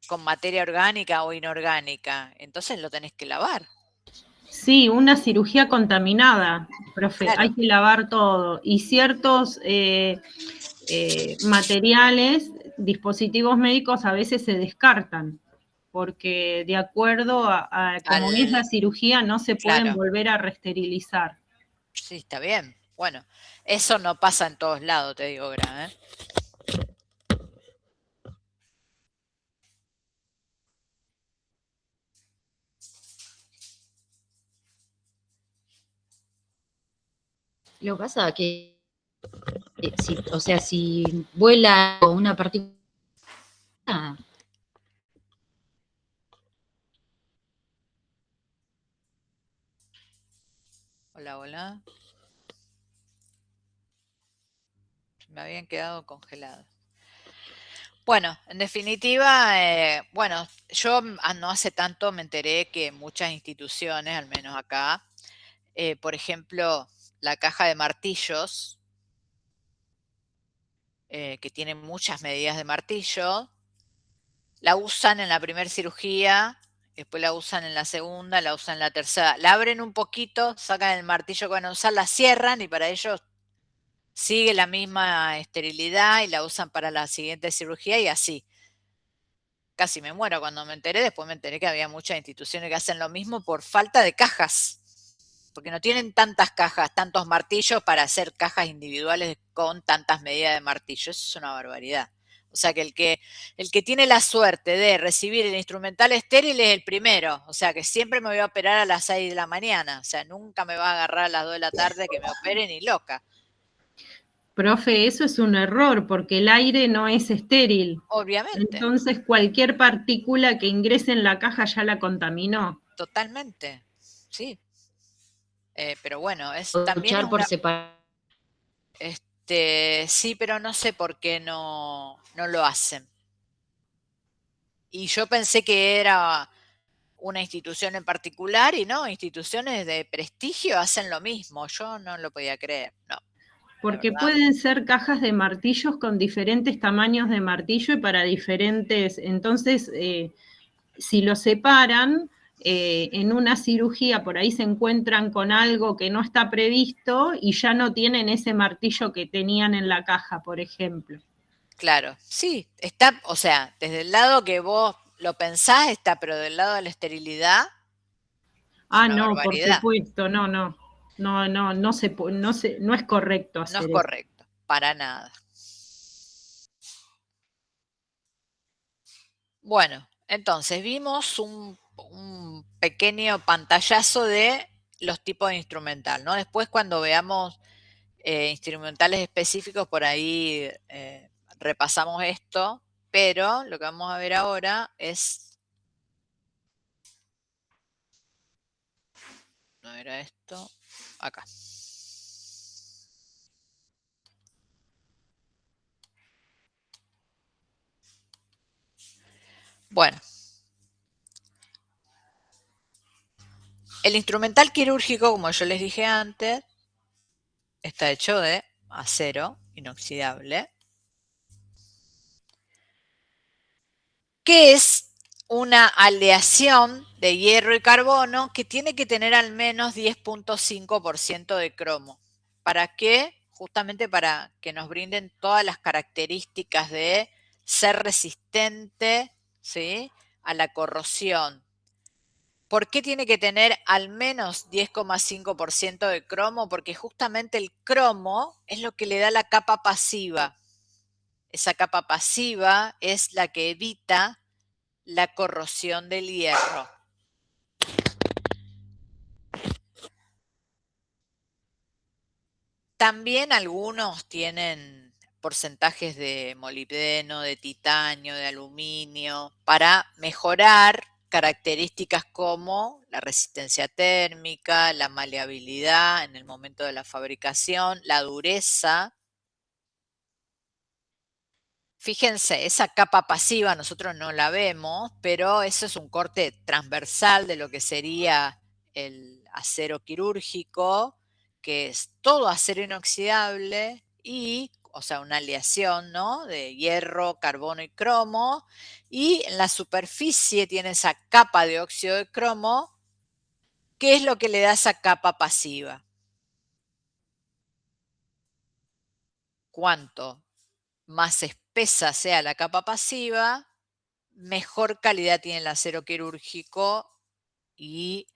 con materia orgánica o inorgánica, entonces lo tenés que lavar. Sí, una cirugía contaminada, profe, Claro. hay que lavar todo. Y ciertos materiales, dispositivos médicos a veces se descartan, porque de acuerdo a cómo es la cirugía no se pueden volver a reesterilizar. Sí, está bien. Bueno, eso no pasa en todos lados, te digo, Gra, ¿eh? Lo que pasa es que, si vuela una partícula, Hola, hola. Me habían quedado congeladas. Bueno, en definitiva, bueno, yo no hace tanto me enteré que muchas instituciones, al menos acá, por ejemplo, la caja de martillos, que tiene muchas medidas de martillo, la usan en la primera cirugía, después la usan en la segunda, la usan en la tercera. La abren un poquito, sacan el martillo que van a usar, la cierran y para ellos sigue la misma esterilidad y la usan para la siguiente cirugía y así. Casi me muero cuando me enteré, después me enteré que había muchas instituciones que hacen lo mismo por falta de cajas, porque no tienen tantas cajas, tantos martillos para hacer cajas individuales con tantas medidas de martillo. Eso es una barbaridad. O sea que el que tiene la suerte de recibir el instrumental estéril es el primero. O sea que siempre me voy a operar a las 6 de la mañana. O sea, nunca me va a agarrar a las 2 de la tarde que me opere ni loca. Profe, eso es un error porque el aire no es estéril. Obviamente. Entonces cualquier partícula que ingrese en la caja ya la contaminó. Totalmente, sí. pero bueno, es O también escuchar es por una... separado. Sí, pero no sé por qué no lo hacen. Y yo pensé que era una institución en particular y no, instituciones de prestigio hacen lo mismo. Yo no lo podía creer, no. Porque pueden ser cajas de martillos con diferentes tamaños de martillo y para diferentes, entonces, si lo separan, en una cirugía por ahí se encuentran con algo que no está previsto y ya no tienen ese martillo que tenían en la caja, por ejemplo. Claro, sí, está, o sea, desde el lado que vos lo pensás está, pero del lado de la esterilidad es una No, por barbaridad. supuesto, no es correcto hacer No es eso. correcto, para nada. Bueno, entonces vimos un pequeño pantallazo de los tipos de instrumental, ¿no? Después cuando veamos instrumentales específicos, por ahí repasamos esto, pero lo que vamos a ver ahora es... No era esto, acá. Bueno. El instrumental quirúrgico, como yo les dije antes, está hecho de acero inoxidable, que es una aleación de hierro y carbono que tiene que tener al menos 10.5% de cromo. ¿Para qué? Justamente para que nos brinden todas las características de ser resistente, ¿sí?, a la corrosión. ¿Por qué tiene que tener al menos 10,5% de cromo? Porque justamente el cromo es lo que le da la capa pasiva. Esa capa pasiva es la que evita la corrosión del hierro. También algunos tienen porcentajes de molibdeno, de titanio, de aluminio, para mejorar características como la resistencia térmica, la maleabilidad en el momento de la fabricación, la dureza. Fíjense, esa capa pasiva nosotros no la vemos, pero eso es un corte transversal de lo que sería el acero quirúrgico, que es todo acero inoxidable y, o sea, una aleación, ¿no?, de hierro, carbono y cromo, y en la superficie tiene esa capa de óxido de cromo, que es lo que le da esa capa pasiva. Cuanto más espesa sea la capa pasiva, mejor calidad tiene el acero quirúrgico y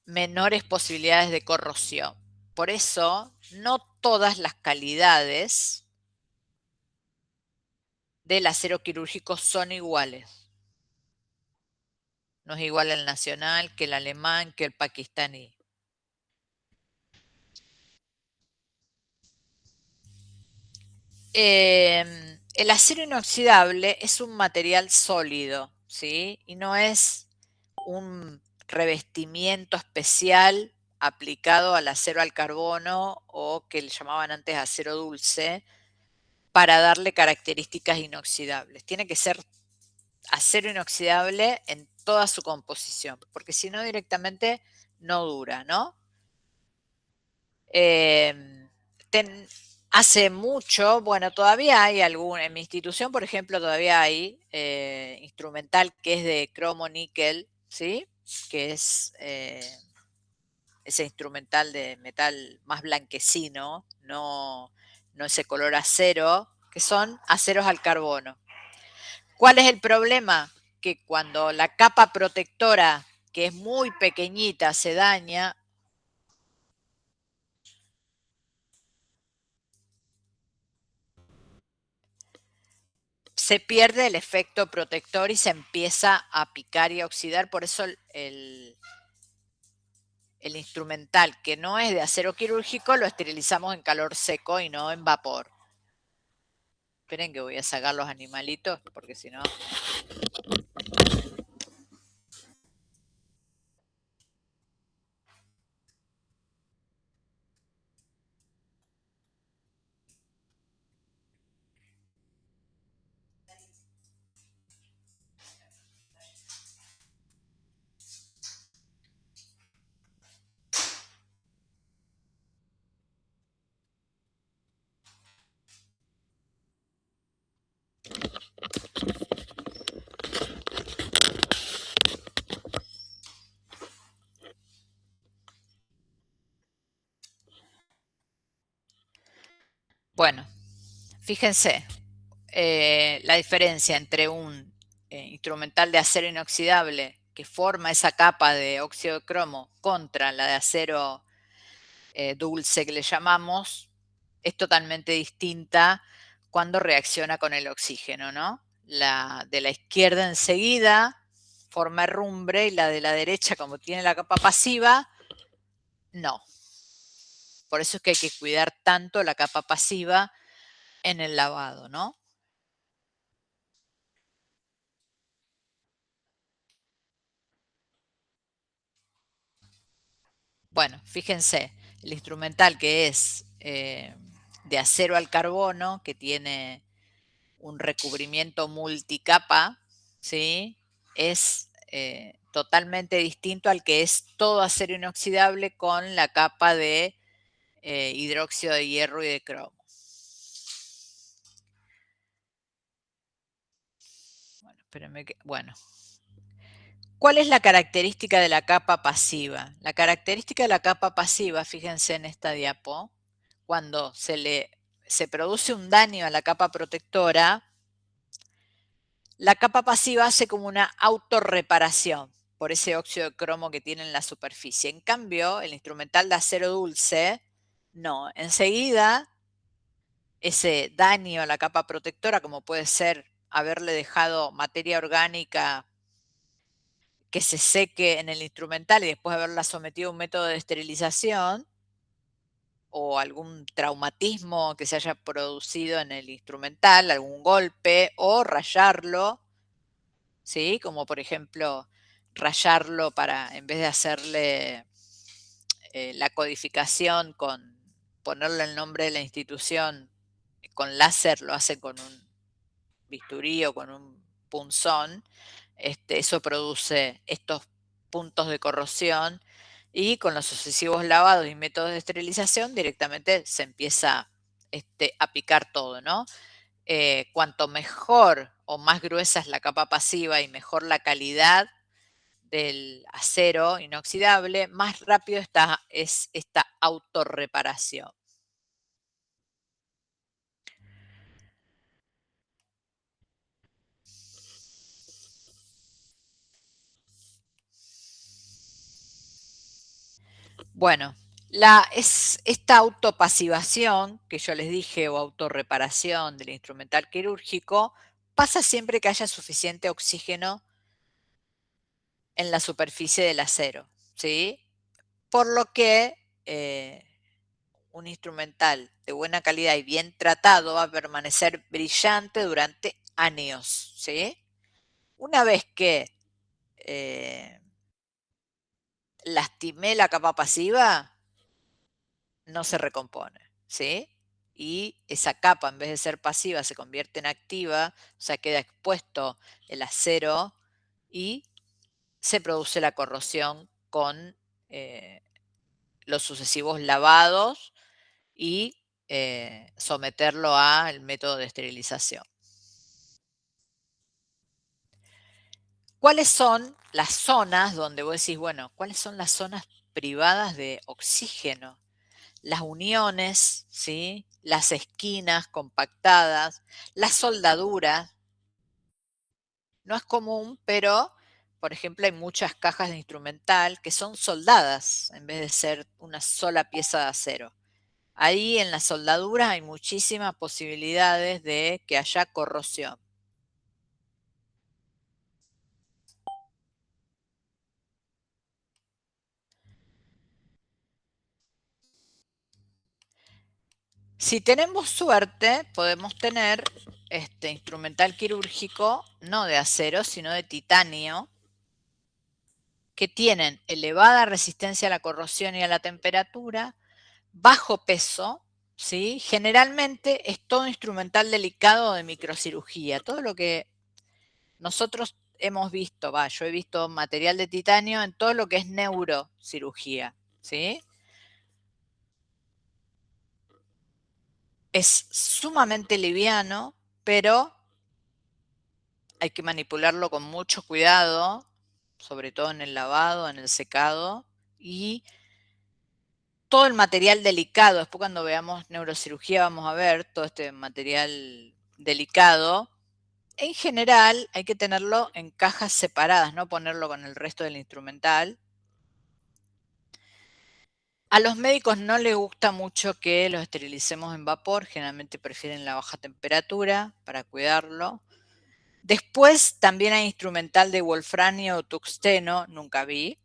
menores posibilidades de corrosión. Por eso, no todas las calidades del acero quirúrgico son iguales. No es igual el nacional que el alemán, que el pakistaní. El acero inoxidable es un material sólido, ¿sí? Y no es un revestimiento especial aplicado al acero al carbono o que le llamaban antes acero dulce para darle características inoxidables. Tiene que ser acero inoxidable en toda su composición, porque si no directamente no dura, ¿no? Hace mucho, bueno, todavía hay en mi institución, por ejemplo, todavía hay instrumental que es de cromo níquel, ¿sí?, que es ese instrumental de metal más blanquecino, no ese color acero, que son aceros al carbono. ¿Cuál es el problema? Que cuando la capa protectora, que es muy pequeñita, se daña, se pierde el efecto protector y se empieza a picar y a oxidar. Por eso el instrumental, que no es de acero quirúrgico, lo esterilizamos en calor seco y no en vapor. Esperen que voy a sacar los animalitos, porque si no... Bueno, fíjense la diferencia entre un instrumental de acero inoxidable que forma esa capa de óxido de cromo contra la de acero dulce que le llamamos, es totalmente distinta cuando reacciona con el oxígeno, ¿no? La de la izquierda enseguida forma herrumbre y la de la derecha, como tiene la capa pasiva, no. Por eso es que hay que cuidar tanto la capa pasiva en el lavado, ¿no? Bueno, fíjense, el instrumental que es de acero al carbono, que tiene un recubrimiento multicapa, ¿sí? Es totalmente distinto al que es todo acero inoxidable con la capa de hidróxido de hierro y de cromo. Bueno, espérenme que... Bueno. ¿Cuál es la característica de la capa pasiva? La característica de la capa pasiva, fíjense en esta diapo, cuando se produce un daño a la capa protectora, la capa pasiva hace como una autorreparación por ese óxido de cromo que tiene en la superficie. En cambio, el instrumental de acero dulce, no. Enseguida, ese daño a la capa protectora, como puede ser haberle dejado materia orgánica que se seque en el instrumental y después haberla sometido a un método de esterilización, o algún traumatismo que se haya producido en el instrumental, algún golpe, o rayarlo, ¿sí? Como por ejemplo rayarlo para, en vez de hacerle la codificación con ponerle el nombre de la institución con láser, lo hacen con un bisturí o con un punzón. Eso produce estos puntos de corrosión y con los sucesivos lavados y métodos de esterilización directamente se empieza a picar todo, ¿no? Cuanto mejor o más gruesa es la capa pasiva y mejor la calidad del acero inoxidable, más rápido es esta autorreparación. Bueno, esta autopasivación que yo les dije o autorreparación del instrumental quirúrgico pasa siempre que haya suficiente oxígeno en la superficie del acero, ¿sí? Por lo que un instrumental de buena calidad y bien tratado va a permanecer brillante durante años, ¿sí? Una vez que lastimé la capa pasiva, no se recompone, ¿sí? Y esa capa, en vez de ser pasiva, se convierte en activa, o sea, queda expuesto el acero y se produce la corrosión con los sucesivos lavados y someterlo al método de esterilización. ¿Cuáles son las zonas donde vos decís, bueno, cuáles son las zonas privadas de oxígeno? Las uniones, ¿sí? Las esquinas compactadas, las soldaduras. No es común, pero, por ejemplo, hay muchas cajas de instrumental que son soldadas en vez de ser una sola pieza de acero. Ahí en las soldaduras hay muchísimas posibilidades de que haya corrosión. Si tenemos suerte, podemos tener este instrumental quirúrgico no de acero, sino de titanio, que tienen elevada resistencia a la corrosión y a la temperatura, bajo peso, ¿sí? Generalmente es todo instrumental delicado de microcirugía. Todo lo que nosotros hemos visto, yo he visto material de titanio en todo lo que es neurocirugía, ¿sí? Es sumamente liviano, pero hay que manipularlo con mucho cuidado, sobre todo en el lavado, en el secado, y todo el material delicado. Después cuando veamos neurocirugía vamos a ver todo este material delicado. En general hay que tenerlo en cajas separadas, no ponerlo con el resto del instrumental. A los médicos no les gusta mucho que los esterilicemos en vapor, generalmente prefieren la baja temperatura para cuidarlo. Después también hay instrumental de wolfranio o tuxteno, nunca vi.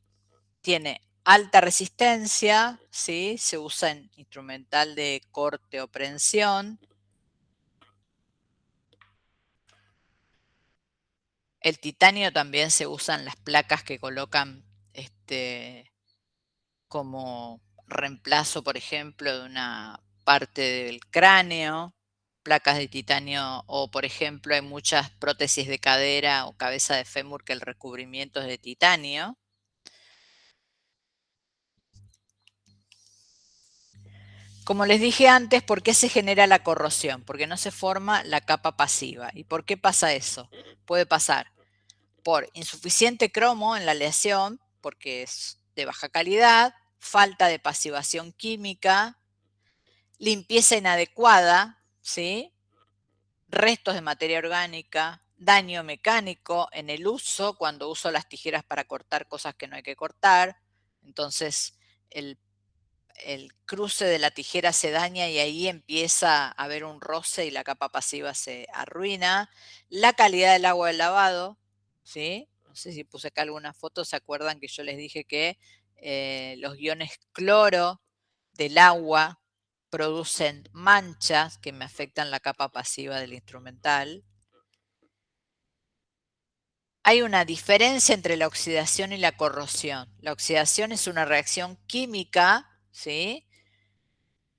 Tiene alta resistencia, ¿sí? Se usa en instrumental de corte o prensión. El titanio también se usa en las placas que colocan como reemplazo, por ejemplo, de una parte del cráneo, placas de titanio, o por ejemplo hay muchas prótesis de cadera o cabeza de fémur que el recubrimiento es de titanio. Como les dije antes, ¿por qué se genera la corrosión? Porque no se forma la capa pasiva. ¿Y por qué pasa eso? Puede pasar por insuficiente cromo en la aleación, porque es de baja calidad, falta de pasivación química, limpieza inadecuada, ¿sí? Restos de materia orgánica, daño mecánico en el uso, cuando uso las tijeras para cortar cosas que no hay que cortar. Entonces el cruce de la tijera se daña y ahí empieza a haber un roce y la capa pasiva se arruina. La calidad del agua del lavado, ¿sí? No sé si puse acá alguna foto, ¿se acuerdan que yo les dije que los iones cloro del agua producen manchas que me afectan la capa pasiva del instrumental? Hay una diferencia entre la oxidación y la corrosión. La oxidación es una reacción química, ¿sí?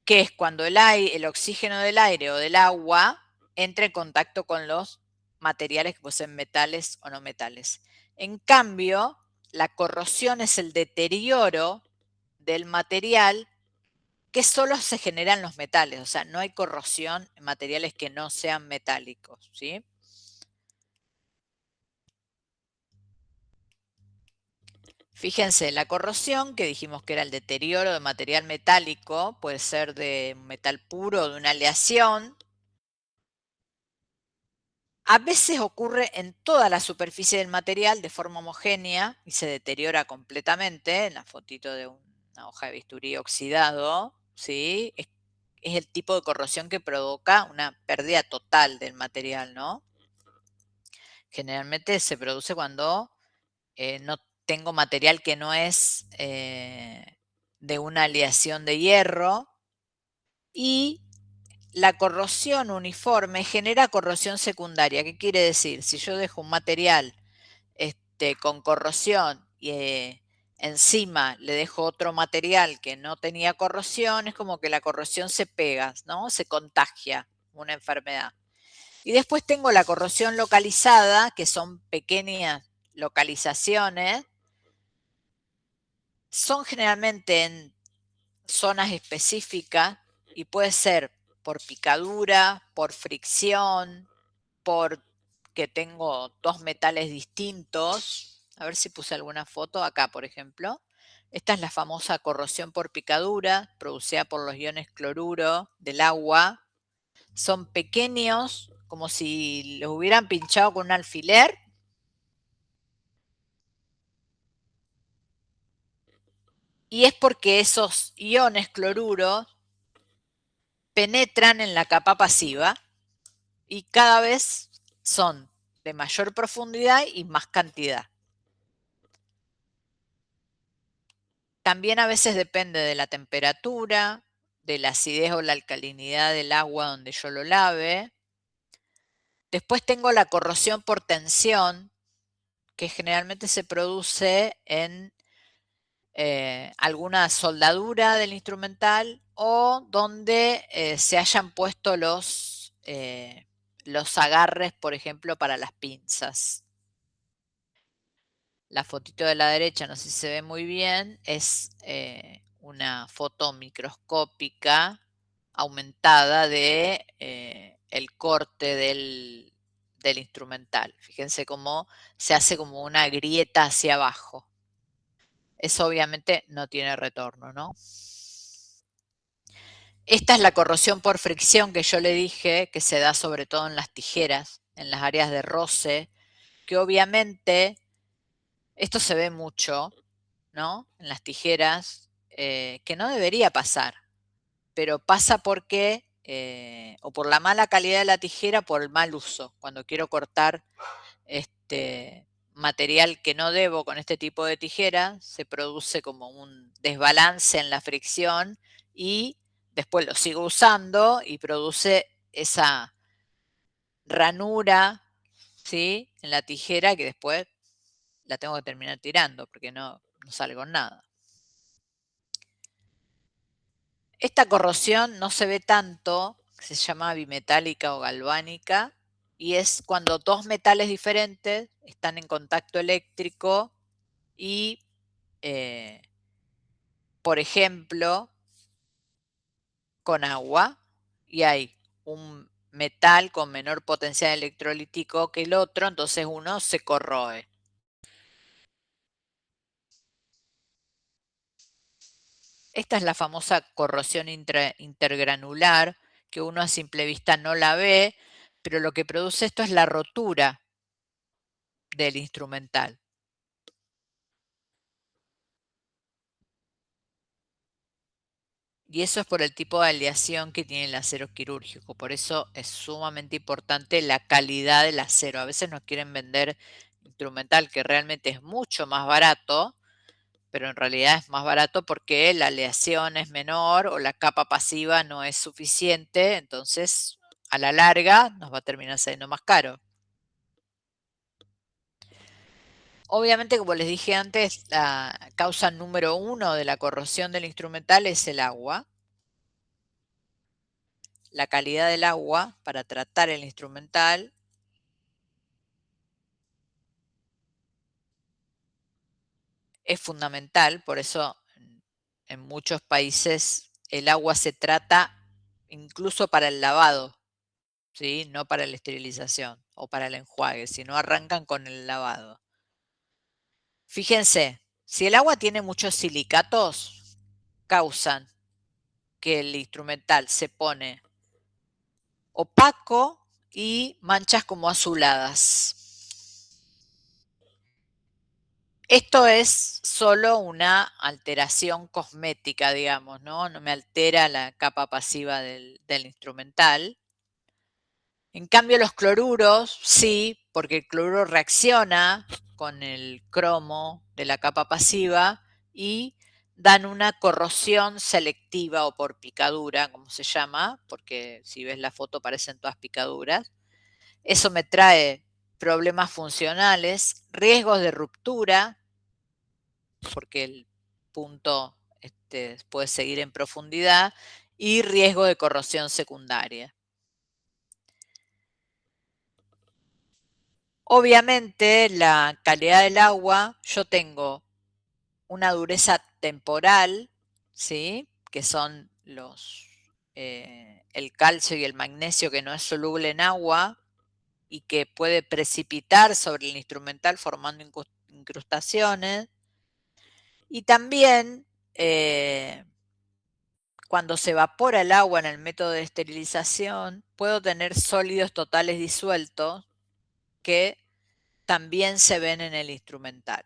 Que es cuando el oxígeno del aire o del agua entra en contacto con los materiales que poseen metales o no metales. En cambio, la corrosión es el deterioro del material que solo se genera en los metales, o sea, no hay corrosión en materiales que no sean metálicos, ¿sí? Fíjense, la corrosión, que dijimos que era el deterioro de material metálico, puede ser de metal puro o de una aleación. A veces ocurre en toda la superficie del material de forma homogénea y se deteriora completamente, en la fotito de una hoja de bisturí oxidado, ¿sí? Es el tipo de corrosión que provoca una pérdida total del material, ¿no? Generalmente se produce cuando no tengo material que no es de una aleación de hierro, y la corrosión uniforme genera corrosión secundaria. ¿Qué quiere decir? Si yo dejo un material con corrosión y encima le dejo otro material que no tenía corrosión, es como que la corrosión se pega, ¿no? Se contagia, una enfermedad. Y después tengo la corrosión localizada, que son pequeñas localizaciones. Son generalmente en zonas específicas y puede ser por picadura, por fricción, porque tengo dos metales distintos. A ver si puse alguna foto acá, por ejemplo. Esta es la famosa corrosión por picadura, producida por los iones cloruro del agua. Son pequeños, como si los hubieran pinchado con un alfiler. Y es porque esos iones cloruro penetran en la capa pasiva y cada vez son de mayor profundidad y más cantidad. También a veces depende de la temperatura, de la acidez o la alcalinidad del agua donde yo lo lave. Después tengo la corrosión por tensión, que generalmente se produce en alguna soldadura del instrumental o donde se hayan puesto los agarres, por ejemplo, para las pinzas. La fotito de la derecha, no sé si se ve muy bien, es una foto microscópica aumentada de el corte del instrumental. Fíjense cómo se hace como una grieta hacia abajo. Eso obviamente no tiene retorno, ¿no? Esta es la corrosión por fricción que yo le dije, que se da sobre todo en las tijeras, en las áreas de roce, que obviamente esto se ve mucho, ¿no? En las tijeras, que no debería pasar, pero pasa porque, o por la mala calidad de la tijera, por el mal uso. Cuando quiero cortar material que no debo con este tipo de tijera, se produce como un desbalance en la fricción y después lo sigo usando y produce esa ranura, ¿sí?, en la tijera que después la tengo que terminar tirando porque no sale con nada. Esta corrosión no se ve tanto, se llama bimetálica o galvánica, y es cuando dos metales diferentes están en contacto eléctrico y, por ejemplo, con agua, y hay un metal con menor potencial electrolítico que el otro, entonces uno se corroe. Esta es la famosa corrosión intergranular, que uno a simple vista no la ve, pero lo que produce esto es la rotura del instrumental. Y eso es por el tipo de aleación que tiene el acero quirúrgico. Por eso es sumamente importante la calidad del acero. A veces nos quieren vender instrumental que realmente es mucho más barato, pero en realidad es más barato porque la aleación es menor o la capa pasiva no es suficiente. Entonces, a la larga, nos va a terminar saliendo más caro. Obviamente, como les dije antes, la causa número 1 de la corrosión del instrumental es el agua. La calidad del agua para tratar el instrumental es fundamental, por eso en muchos países el agua se trata incluso para el lavado, ¿sí?, no para la esterilización o para el enjuague, sino arrancan con el lavado. Fíjense, si el agua tiene muchos silicatos, causan que el instrumental se pone opaco y manchas como azuladas. Esto es solo una alteración cosmética, digamos, ¿no? No me altera la capa pasiva del instrumental. En cambio, los cloruros, sí, porque el cloruro reacciona con el cromo de la capa pasiva y dan una corrosión selectiva o por picadura, como se llama, porque si ves la foto parecen todas picaduras. Eso me trae problemas funcionales, riesgos de ruptura, porque el punto puede seguir en profundidad, y riesgo de corrosión secundaria. Obviamente, la calidad del agua, yo tengo una dureza temporal, ¿sí?, que son el calcio y el magnesio que no es soluble en agua y que puede precipitar sobre el instrumental formando incrustaciones. Y también, cuando se evapora el agua en el método de esterilización, puedo tener sólidos totales disueltos que también se ven en el instrumental.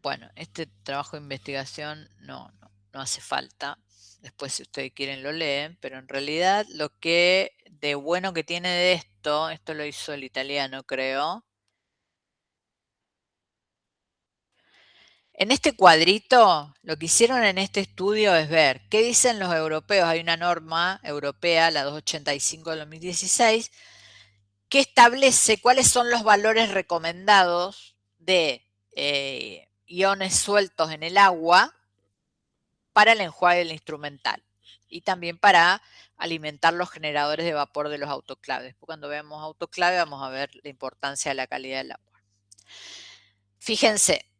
Bueno, este trabajo de investigación no hace falta. Después, si ustedes quieren, lo leen, pero en realidad lo que de bueno que tiene de esto lo hizo el italiano, creo. En este cuadrito, lo que hicieron en este estudio es ver qué dicen los europeos. Hay una norma europea, la 285 del 2016, que establece cuáles son los valores recomendados de iones sueltos en el agua para el enjuague del instrumental y también para alimentar los generadores de vapor de los autoclaves. Cuando veamos autoclave vamos a ver la importancia de la calidad del agua. Fíjense,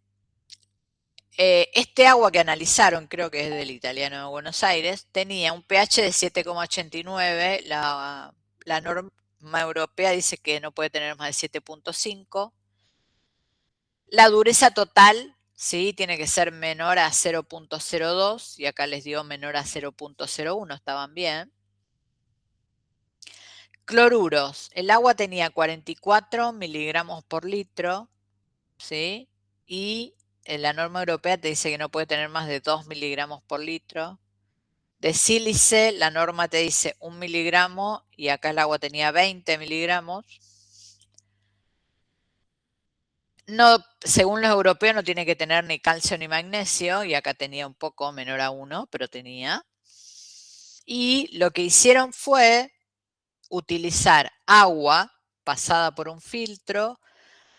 este agua que analizaron, creo que es del italiano de Buenos Aires, tenía un pH de 7,89, la norma europea dice que no puede tener más de 7,5. La dureza total ¿sí? Tiene que ser menor a 0.02 y acá les dio menor a 0.01, estaban bien. Cloruros, el agua tenía 44 miligramos por litro, ¿sí? Y la norma europea te dice que no puede tener más de 2 miligramos por litro. De sílice, la norma te dice 1 miligramo y acá el agua tenía 20 miligramos. No, según los europeos no tiene que tener ni calcio ni magnesio y acá tenía un poco menor a 1, pero tenía. Y lo que hicieron fue utilizar agua pasada por un filtro,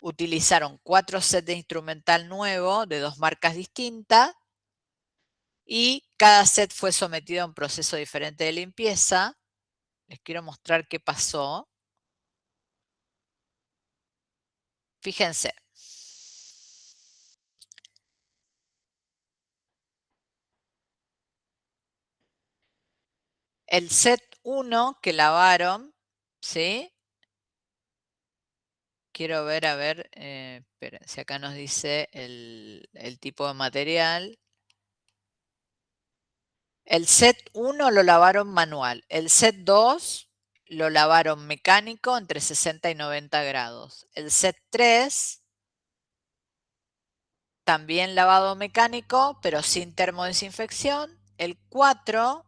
utilizaron 4 sets de instrumental nuevo de 2 marcas distintas y cada set fue sometido a un proceso diferente de limpieza. Les quiero mostrar qué pasó. Fíjense. El set 1 que lavaron, ¿sí? Quiero ver, a ver, esperen, si acá nos dice el tipo de material. El set 1 lo lavaron manual. El set 2 lo lavaron mecánico entre 60 y 90 grados. El set 3 también lavado mecánico, pero sin termodesinfección. El 4,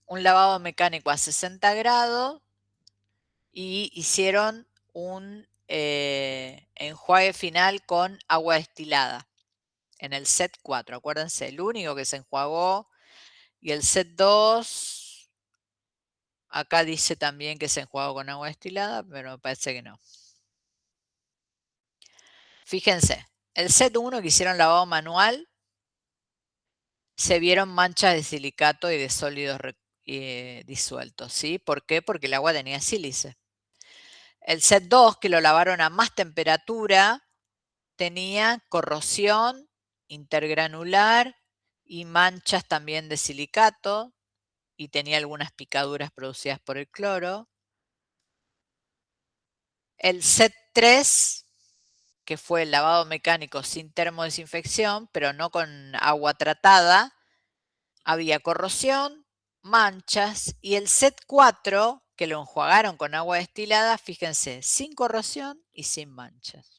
un lavado mecánico a 60 grados y hicieron un enjuague final con agua destilada en el set 4. Acuérdense, el único que se enjuagó. Y el set 2, acá dice también que se enjuagó con agua destilada, pero me parece que no. Fíjense, el set 1 que hicieron lavado manual, se vieron manchas de silicato y de sólidos disueltos, ¿sí? ¿Por qué? Porque el agua tenía sílice. El set 2, que lo lavaron a más temperatura, tenía corrosión intergranular y manchas también de silicato y tenía algunas picaduras producidas por el cloro. El set 3, que fue el lavado mecánico sin termodesinfección, pero no con agua tratada, había corrosión, manchas, y el set 4, que lo enjuagaron con agua destilada, fíjense, sin corrosión y sin manchas.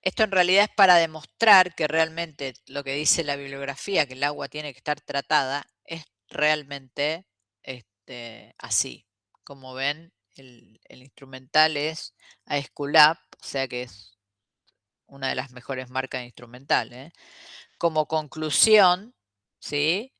Esto en realidad es para demostrar que realmente lo que dice la bibliografía, que el agua tiene que estar tratada, es realmente así. Como ven, el instrumental es Aesculap, o sea que es una de las mejores marcas de instrumental, ¿eh? Como conclusión, ¿sí?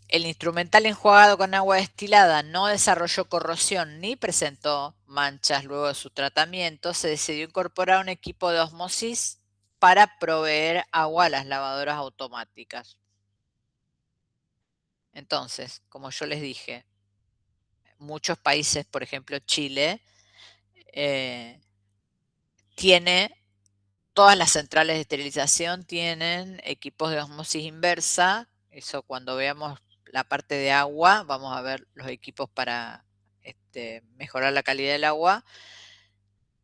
El instrumental enjuagado con agua destilada no desarrolló corrosión ni presentó manchas luego de su tratamiento. Se decidió incorporar un equipo de osmosis para proveer agua a las lavadoras automáticas. Entonces, como yo les dije, muchos países, por ejemplo Chile, tiene todas las centrales de esterilización tienen equipos de osmosis inversa. Eso cuando veamos la parte de agua, vamos a ver los equipos para mejorar la calidad del agua.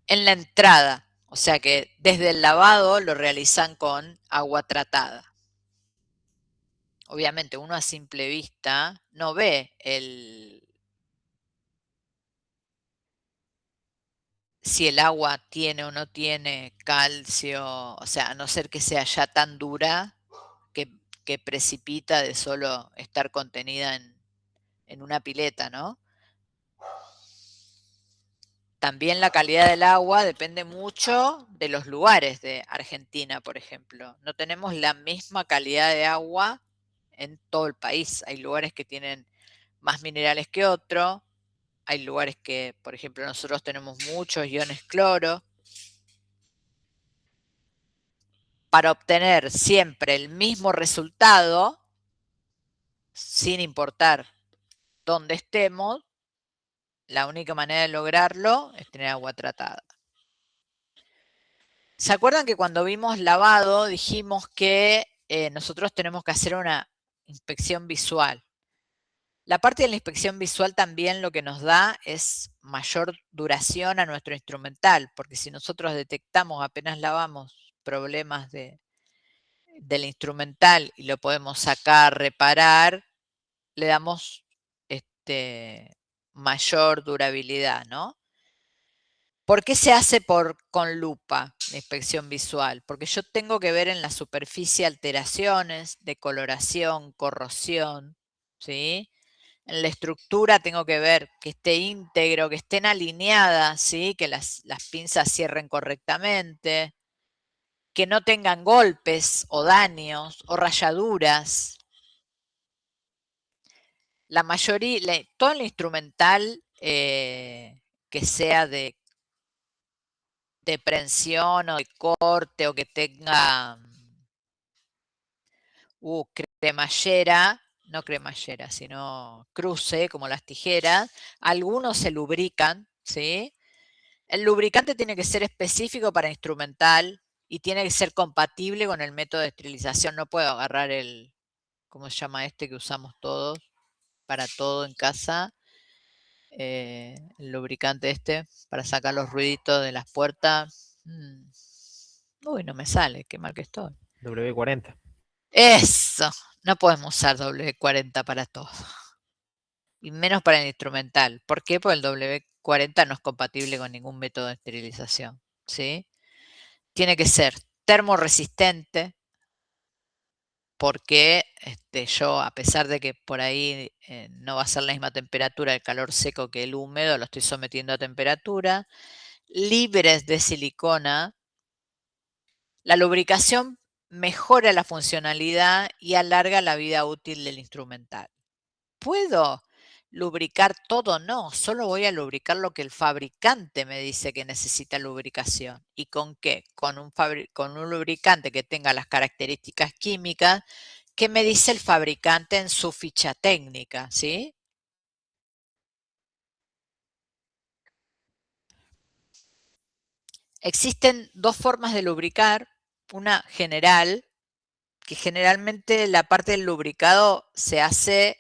En la entrada, o sea que desde el lavado lo realizan con agua tratada. Obviamente uno a simple vista no ve si el agua tiene o no tiene calcio, o sea, a no ser que sea ya tan dura que precipita de solo estar contenida en una pileta, ¿no? También la calidad del agua depende mucho de los lugares de Argentina, por ejemplo. No tenemos la misma calidad de agua en todo el país. Hay lugares que tienen más minerales que otros. Hay lugares que, por ejemplo, nosotros tenemos muchos iones cloro. Para obtener siempre el mismo resultado, sin importar dónde estemos, la única manera de lograrlo es tener agua tratada. ¿Se acuerdan que cuando vimos lavado dijimos que nosotros tenemos que hacer una inspección visual? La parte de la inspección visual también lo que nos da es mayor duración a nuestro instrumental, porque si nosotros detectamos apenas lavamos problemas del instrumental y lo podemos sacar, reparar, le damos mayor durabilidad, ¿no? ¿Por qué se hace con lupa la inspección visual? Porque yo tengo que ver en la superficie alteraciones, decoloración, corrosión, ¿sí? En la estructura tengo que ver que esté íntegro, que estén alineadas, ¿sí? Que las pinzas cierren correctamente, que no tengan golpes o daños o rayaduras. La mayoría, todo el instrumental que sea de prensión o de corte o que tenga cremallera, no cremallera, sino cruce, como las tijeras, algunos se lubrican, ¿sí? El lubricante tiene que ser específico para instrumental y tiene que ser compatible con el método de esterilización. No puedo agarrar ¿cómo se llama este que usamos todos para todo en casa? El lubricante para sacar los ruiditos de las puertas. Uy, no me sale, qué mal que estoy. W40. Eso, no podemos usar W40 para todo. Y menos para el instrumental. ¿Por qué? Porque el W40 no es compatible con ningún método de esterilización, ¿sí? Tiene que ser termorresistente, porque yo, a pesar de que por ahí no va a ser la misma temperatura el calor seco que el húmedo, lo estoy sometiendo a temperatura, libres de silicona. La lubricación mejora la funcionalidad y alarga la vida útil del instrumental. ¿Puedo lubricar todo? No, solo voy a lubricar lo que el fabricante me dice que necesita lubricación. ¿Y con qué? Con un lubricante que tenga las características químicas que me dice el fabricante en su ficha técnica, ¿sí? Existen dos formas de lubricar, una general, que generalmente la parte del lubricado se hace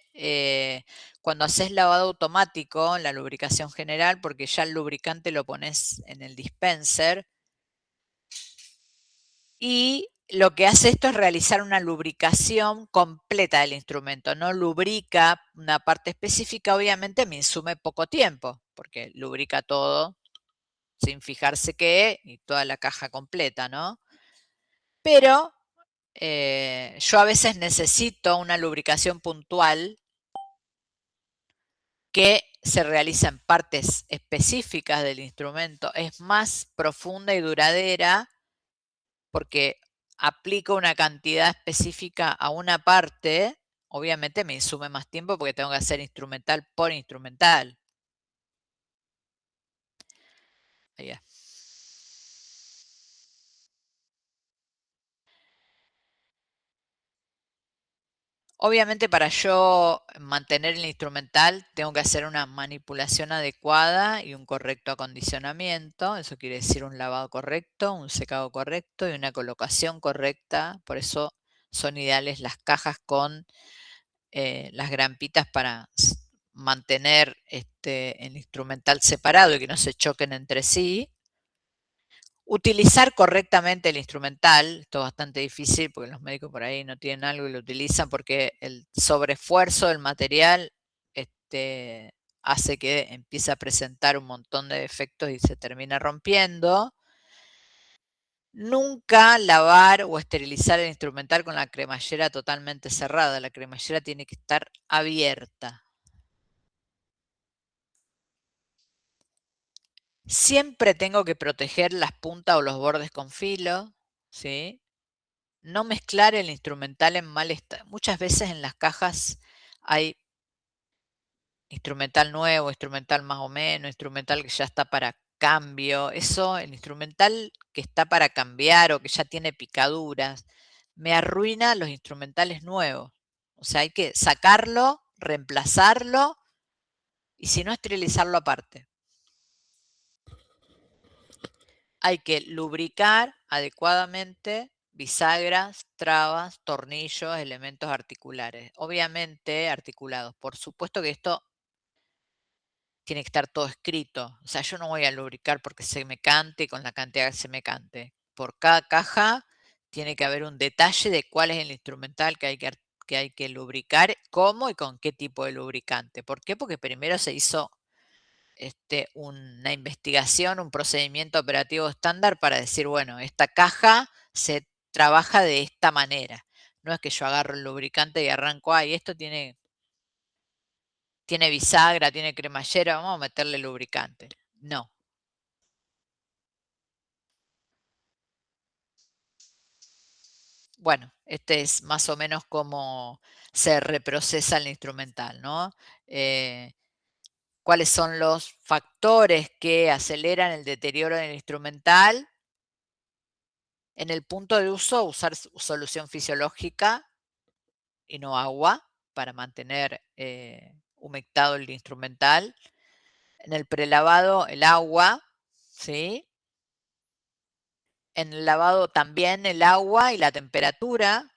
cuando haces lavado automático, la lubricación general, porque ya el lubricante lo pones en el dispenser. Y lo que hace esto es realizar una lubricación completa del instrumento. No lubrica una parte específica, obviamente me insume poco tiempo, porque lubrica todo sin fijarse qué y toda la caja completa, ¿no? Pero yo a veces necesito una lubricación puntual que se realiza en partes específicas del instrumento. Es más profunda y duradera porque aplico una cantidad específica a una parte. Obviamente me insume más tiempo porque tengo que hacer instrumental por instrumental. Ahí va. Obviamente para yo mantener el instrumental tengo que hacer una manipulación adecuada y un correcto acondicionamiento. Eso quiere decir un lavado correcto, un secado correcto y una colocación correcta. Por eso son ideales las cajas con las grampitas para mantener el instrumental separado y que no se choquen entre sí. Utilizar correctamente el instrumental, esto es bastante difícil porque los médicos por ahí no tienen algo y lo utilizan porque el sobreesfuerzo del material hace que empiece a presentar un montón de defectos y se termina rompiendo. Nunca lavar o esterilizar el instrumental con la cremallera totalmente cerrada, la cremallera tiene que estar abierta. Siempre tengo que proteger las puntas o los bordes con filo, ¿sí? No mezclar el instrumental en mal estado. Muchas veces en las cajas hay instrumental nuevo, instrumental más o menos, instrumental que ya está para cambio. Eso, el instrumental que está para cambiar o que ya tiene picaduras, me arruina los instrumentales nuevos. O sea, hay que sacarlo, reemplazarlo y si no, esterilizarlo aparte. Hay que lubricar adecuadamente bisagras, trabas, tornillos, elementos articulares. Obviamente articulados. Por supuesto que esto tiene que estar todo escrito. O sea, yo no voy a lubricar porque se me cante con la cantidad que se me cante. Por cada caja tiene que haber un detalle de cuál es el instrumental que hay que lubricar, cómo y con qué tipo de lubricante. ¿Por qué? Porque primero se hizo una investigación, un procedimiento operativo estándar para decir, bueno, esta caja se trabaja de esta manera. No es que yo agarro el lubricante y arranco, y esto tiene bisagra, tiene cremallera, vamos a meterle lubricante. No. Bueno, este es más o menos cómo se reprocesa el instrumental, ¿no? ¿Cuáles son los factores que aceleran el deterioro del instrumental? En el punto de uso, usar solución fisiológica y no agua para mantener humectado el instrumental. En el prelavado, el agua, ¿sí? En el lavado también el agua y la temperatura,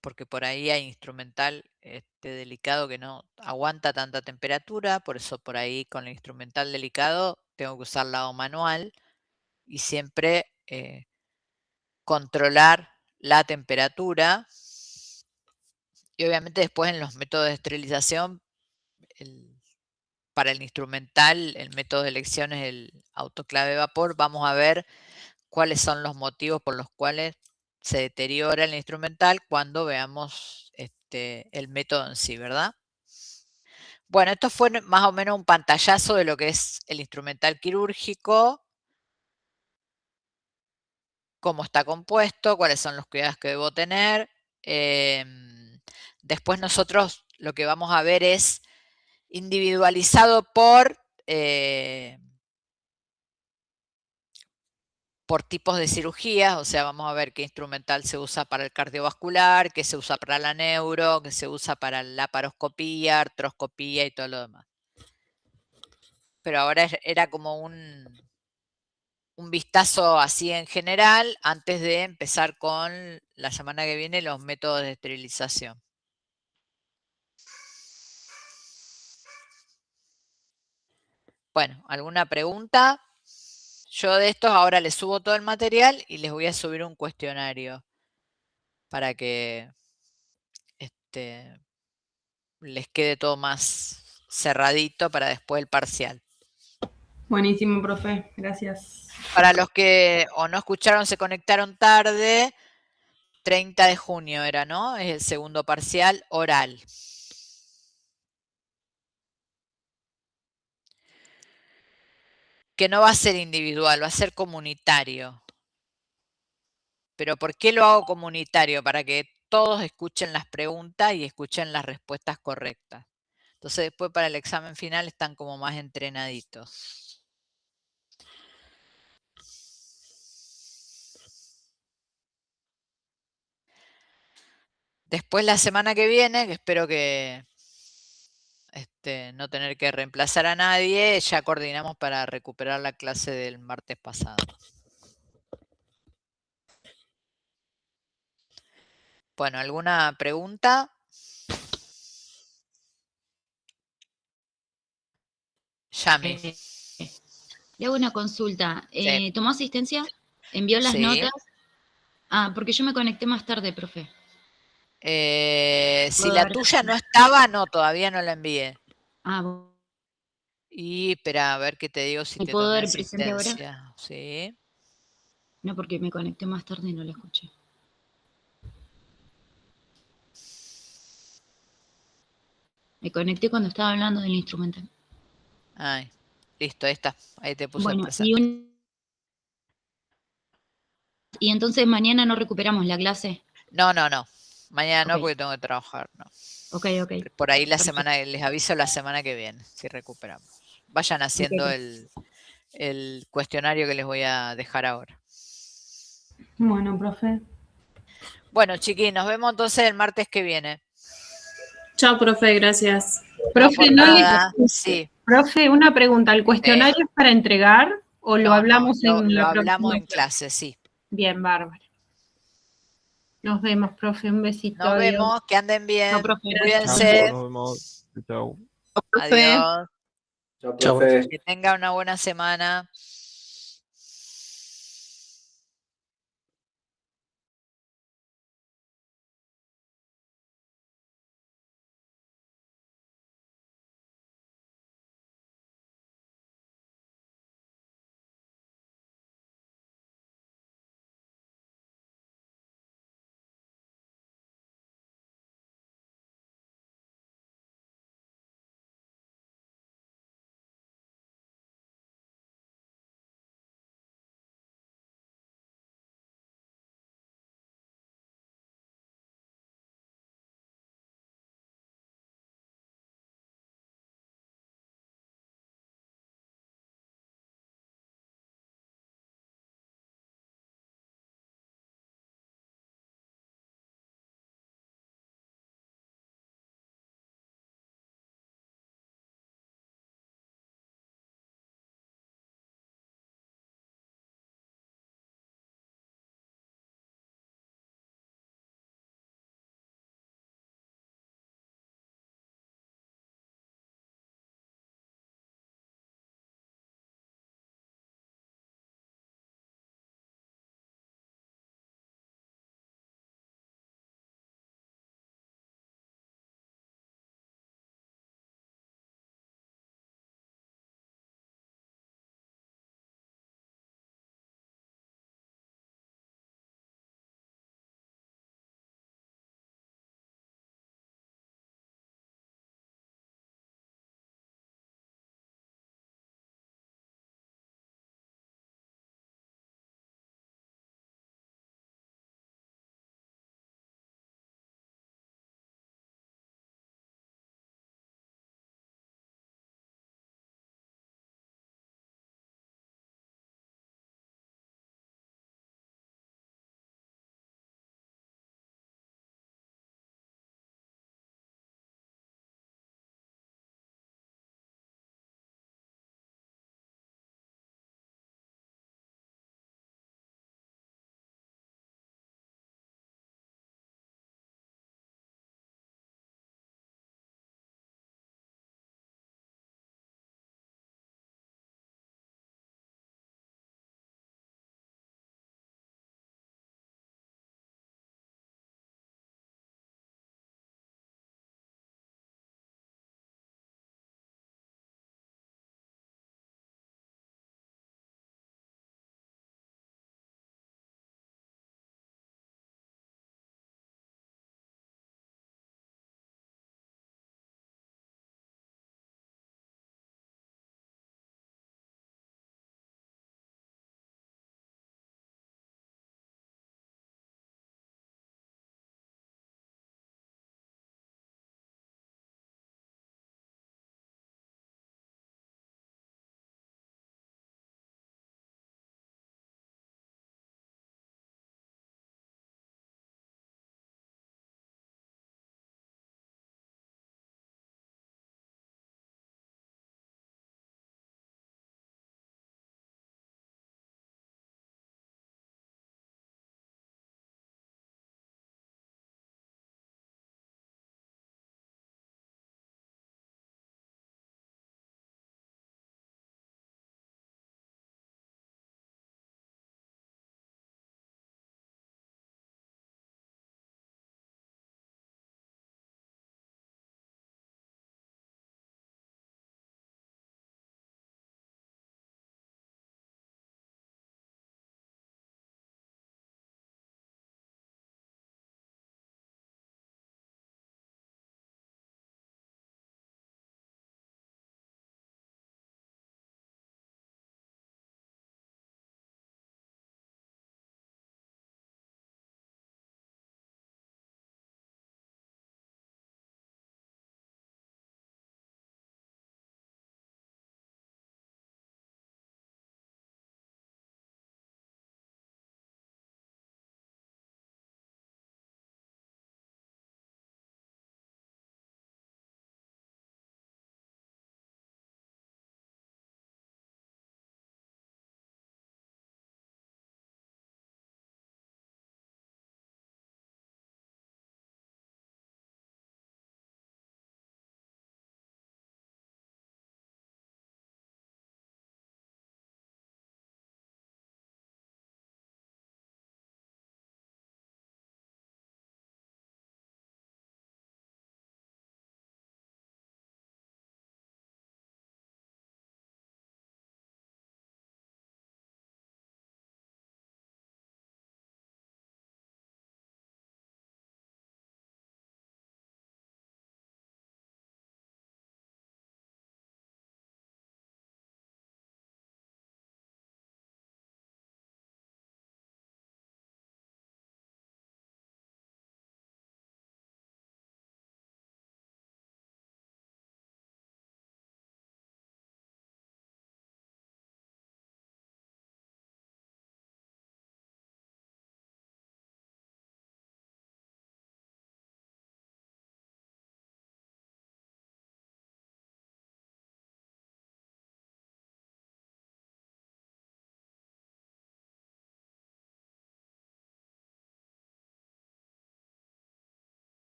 porque por ahí hay instrumental delicado que no aguanta tanta temperatura, por eso por ahí con el instrumental delicado tengo que usar lavado manual y siempre controlar la temperatura. Y obviamente después en los métodos de esterilización, para el instrumental, el método de elección es el autoclave vapor. Vamos a ver cuáles son los motivos por los cuales se deteriora el instrumental cuando veamos el método en sí, ¿verdad? Bueno, esto fue más o menos un pantallazo de lo que es el instrumental quirúrgico, cómo está compuesto, cuáles son los cuidados que debo tener. Después nosotros lo que vamos a ver es individualizado por tipos de cirugías, o sea, vamos a ver qué instrumental se usa para el cardiovascular, qué se usa para la neuro, qué se usa para la laparoscopía, artroscopía y todo lo demás. Pero ahora era como un vistazo así en general antes de empezar con la semana que viene los métodos de esterilización. Bueno, ¿alguna pregunta? Yo de estos ahora les subo todo el material y les voy a subir un cuestionario para que les quede todo más cerradito para después el parcial. Buenísimo, profe. Gracias. Para los que o no escucharon, se conectaron tarde, 30 de junio era, ¿no? Es el segundo parcial oral. Que no va a ser individual, va a ser comunitario. ¿Pero por qué lo hago comunitario? Para que todos escuchen las preguntas y escuchen las respuestas correctas. Entonces después para el examen final están como más entrenaditos. Después la semana que viene, que espero que no tener que reemplazar a nadie, ya coordinamos para recuperar la clase del martes pasado. Bueno, ¿alguna pregunta? Yami. Le hago una consulta. Sí. ¿Tomó asistencia? ¿Envió las notas? Ah, porque yo me conecté más tarde, profe. Si la tuya no estaba, no, todavía no la envié. Ah, bueno. Y espera, a ver qué te digo si te puedo tomé dar presente asistencia. ahora? Sí. No, porque me conecté más tarde y no la escuché. Me conecté cuando estaba hablando del instrumental. Ay, listo, ahí está. Ahí te puse bueno, presente. ¿Y entonces mañana no recuperamos la clase? No. Mañana no, porque tengo que trabajar, no. Ok. Por ahí la semana, les aviso la semana que viene, si recuperamos. Vayan haciendo el cuestionario que les voy a dejar ahora. Bueno, profe. Bueno, chiquis, nos vemos entonces el martes que viene. Chao, profe, gracias. Profe, sí. Profe, una pregunta. ¿El cuestionario es para entregar o lo hablamos en la próxima? Lo hablamos en clase, sí. Bien, bárbaro. Nos vemos, profe. Un besito. Nos vemos, que anden bien. No, profe, cuídense. Nos vemos. Chao. Adiós. Chao, profe. Que tenga una buena semana.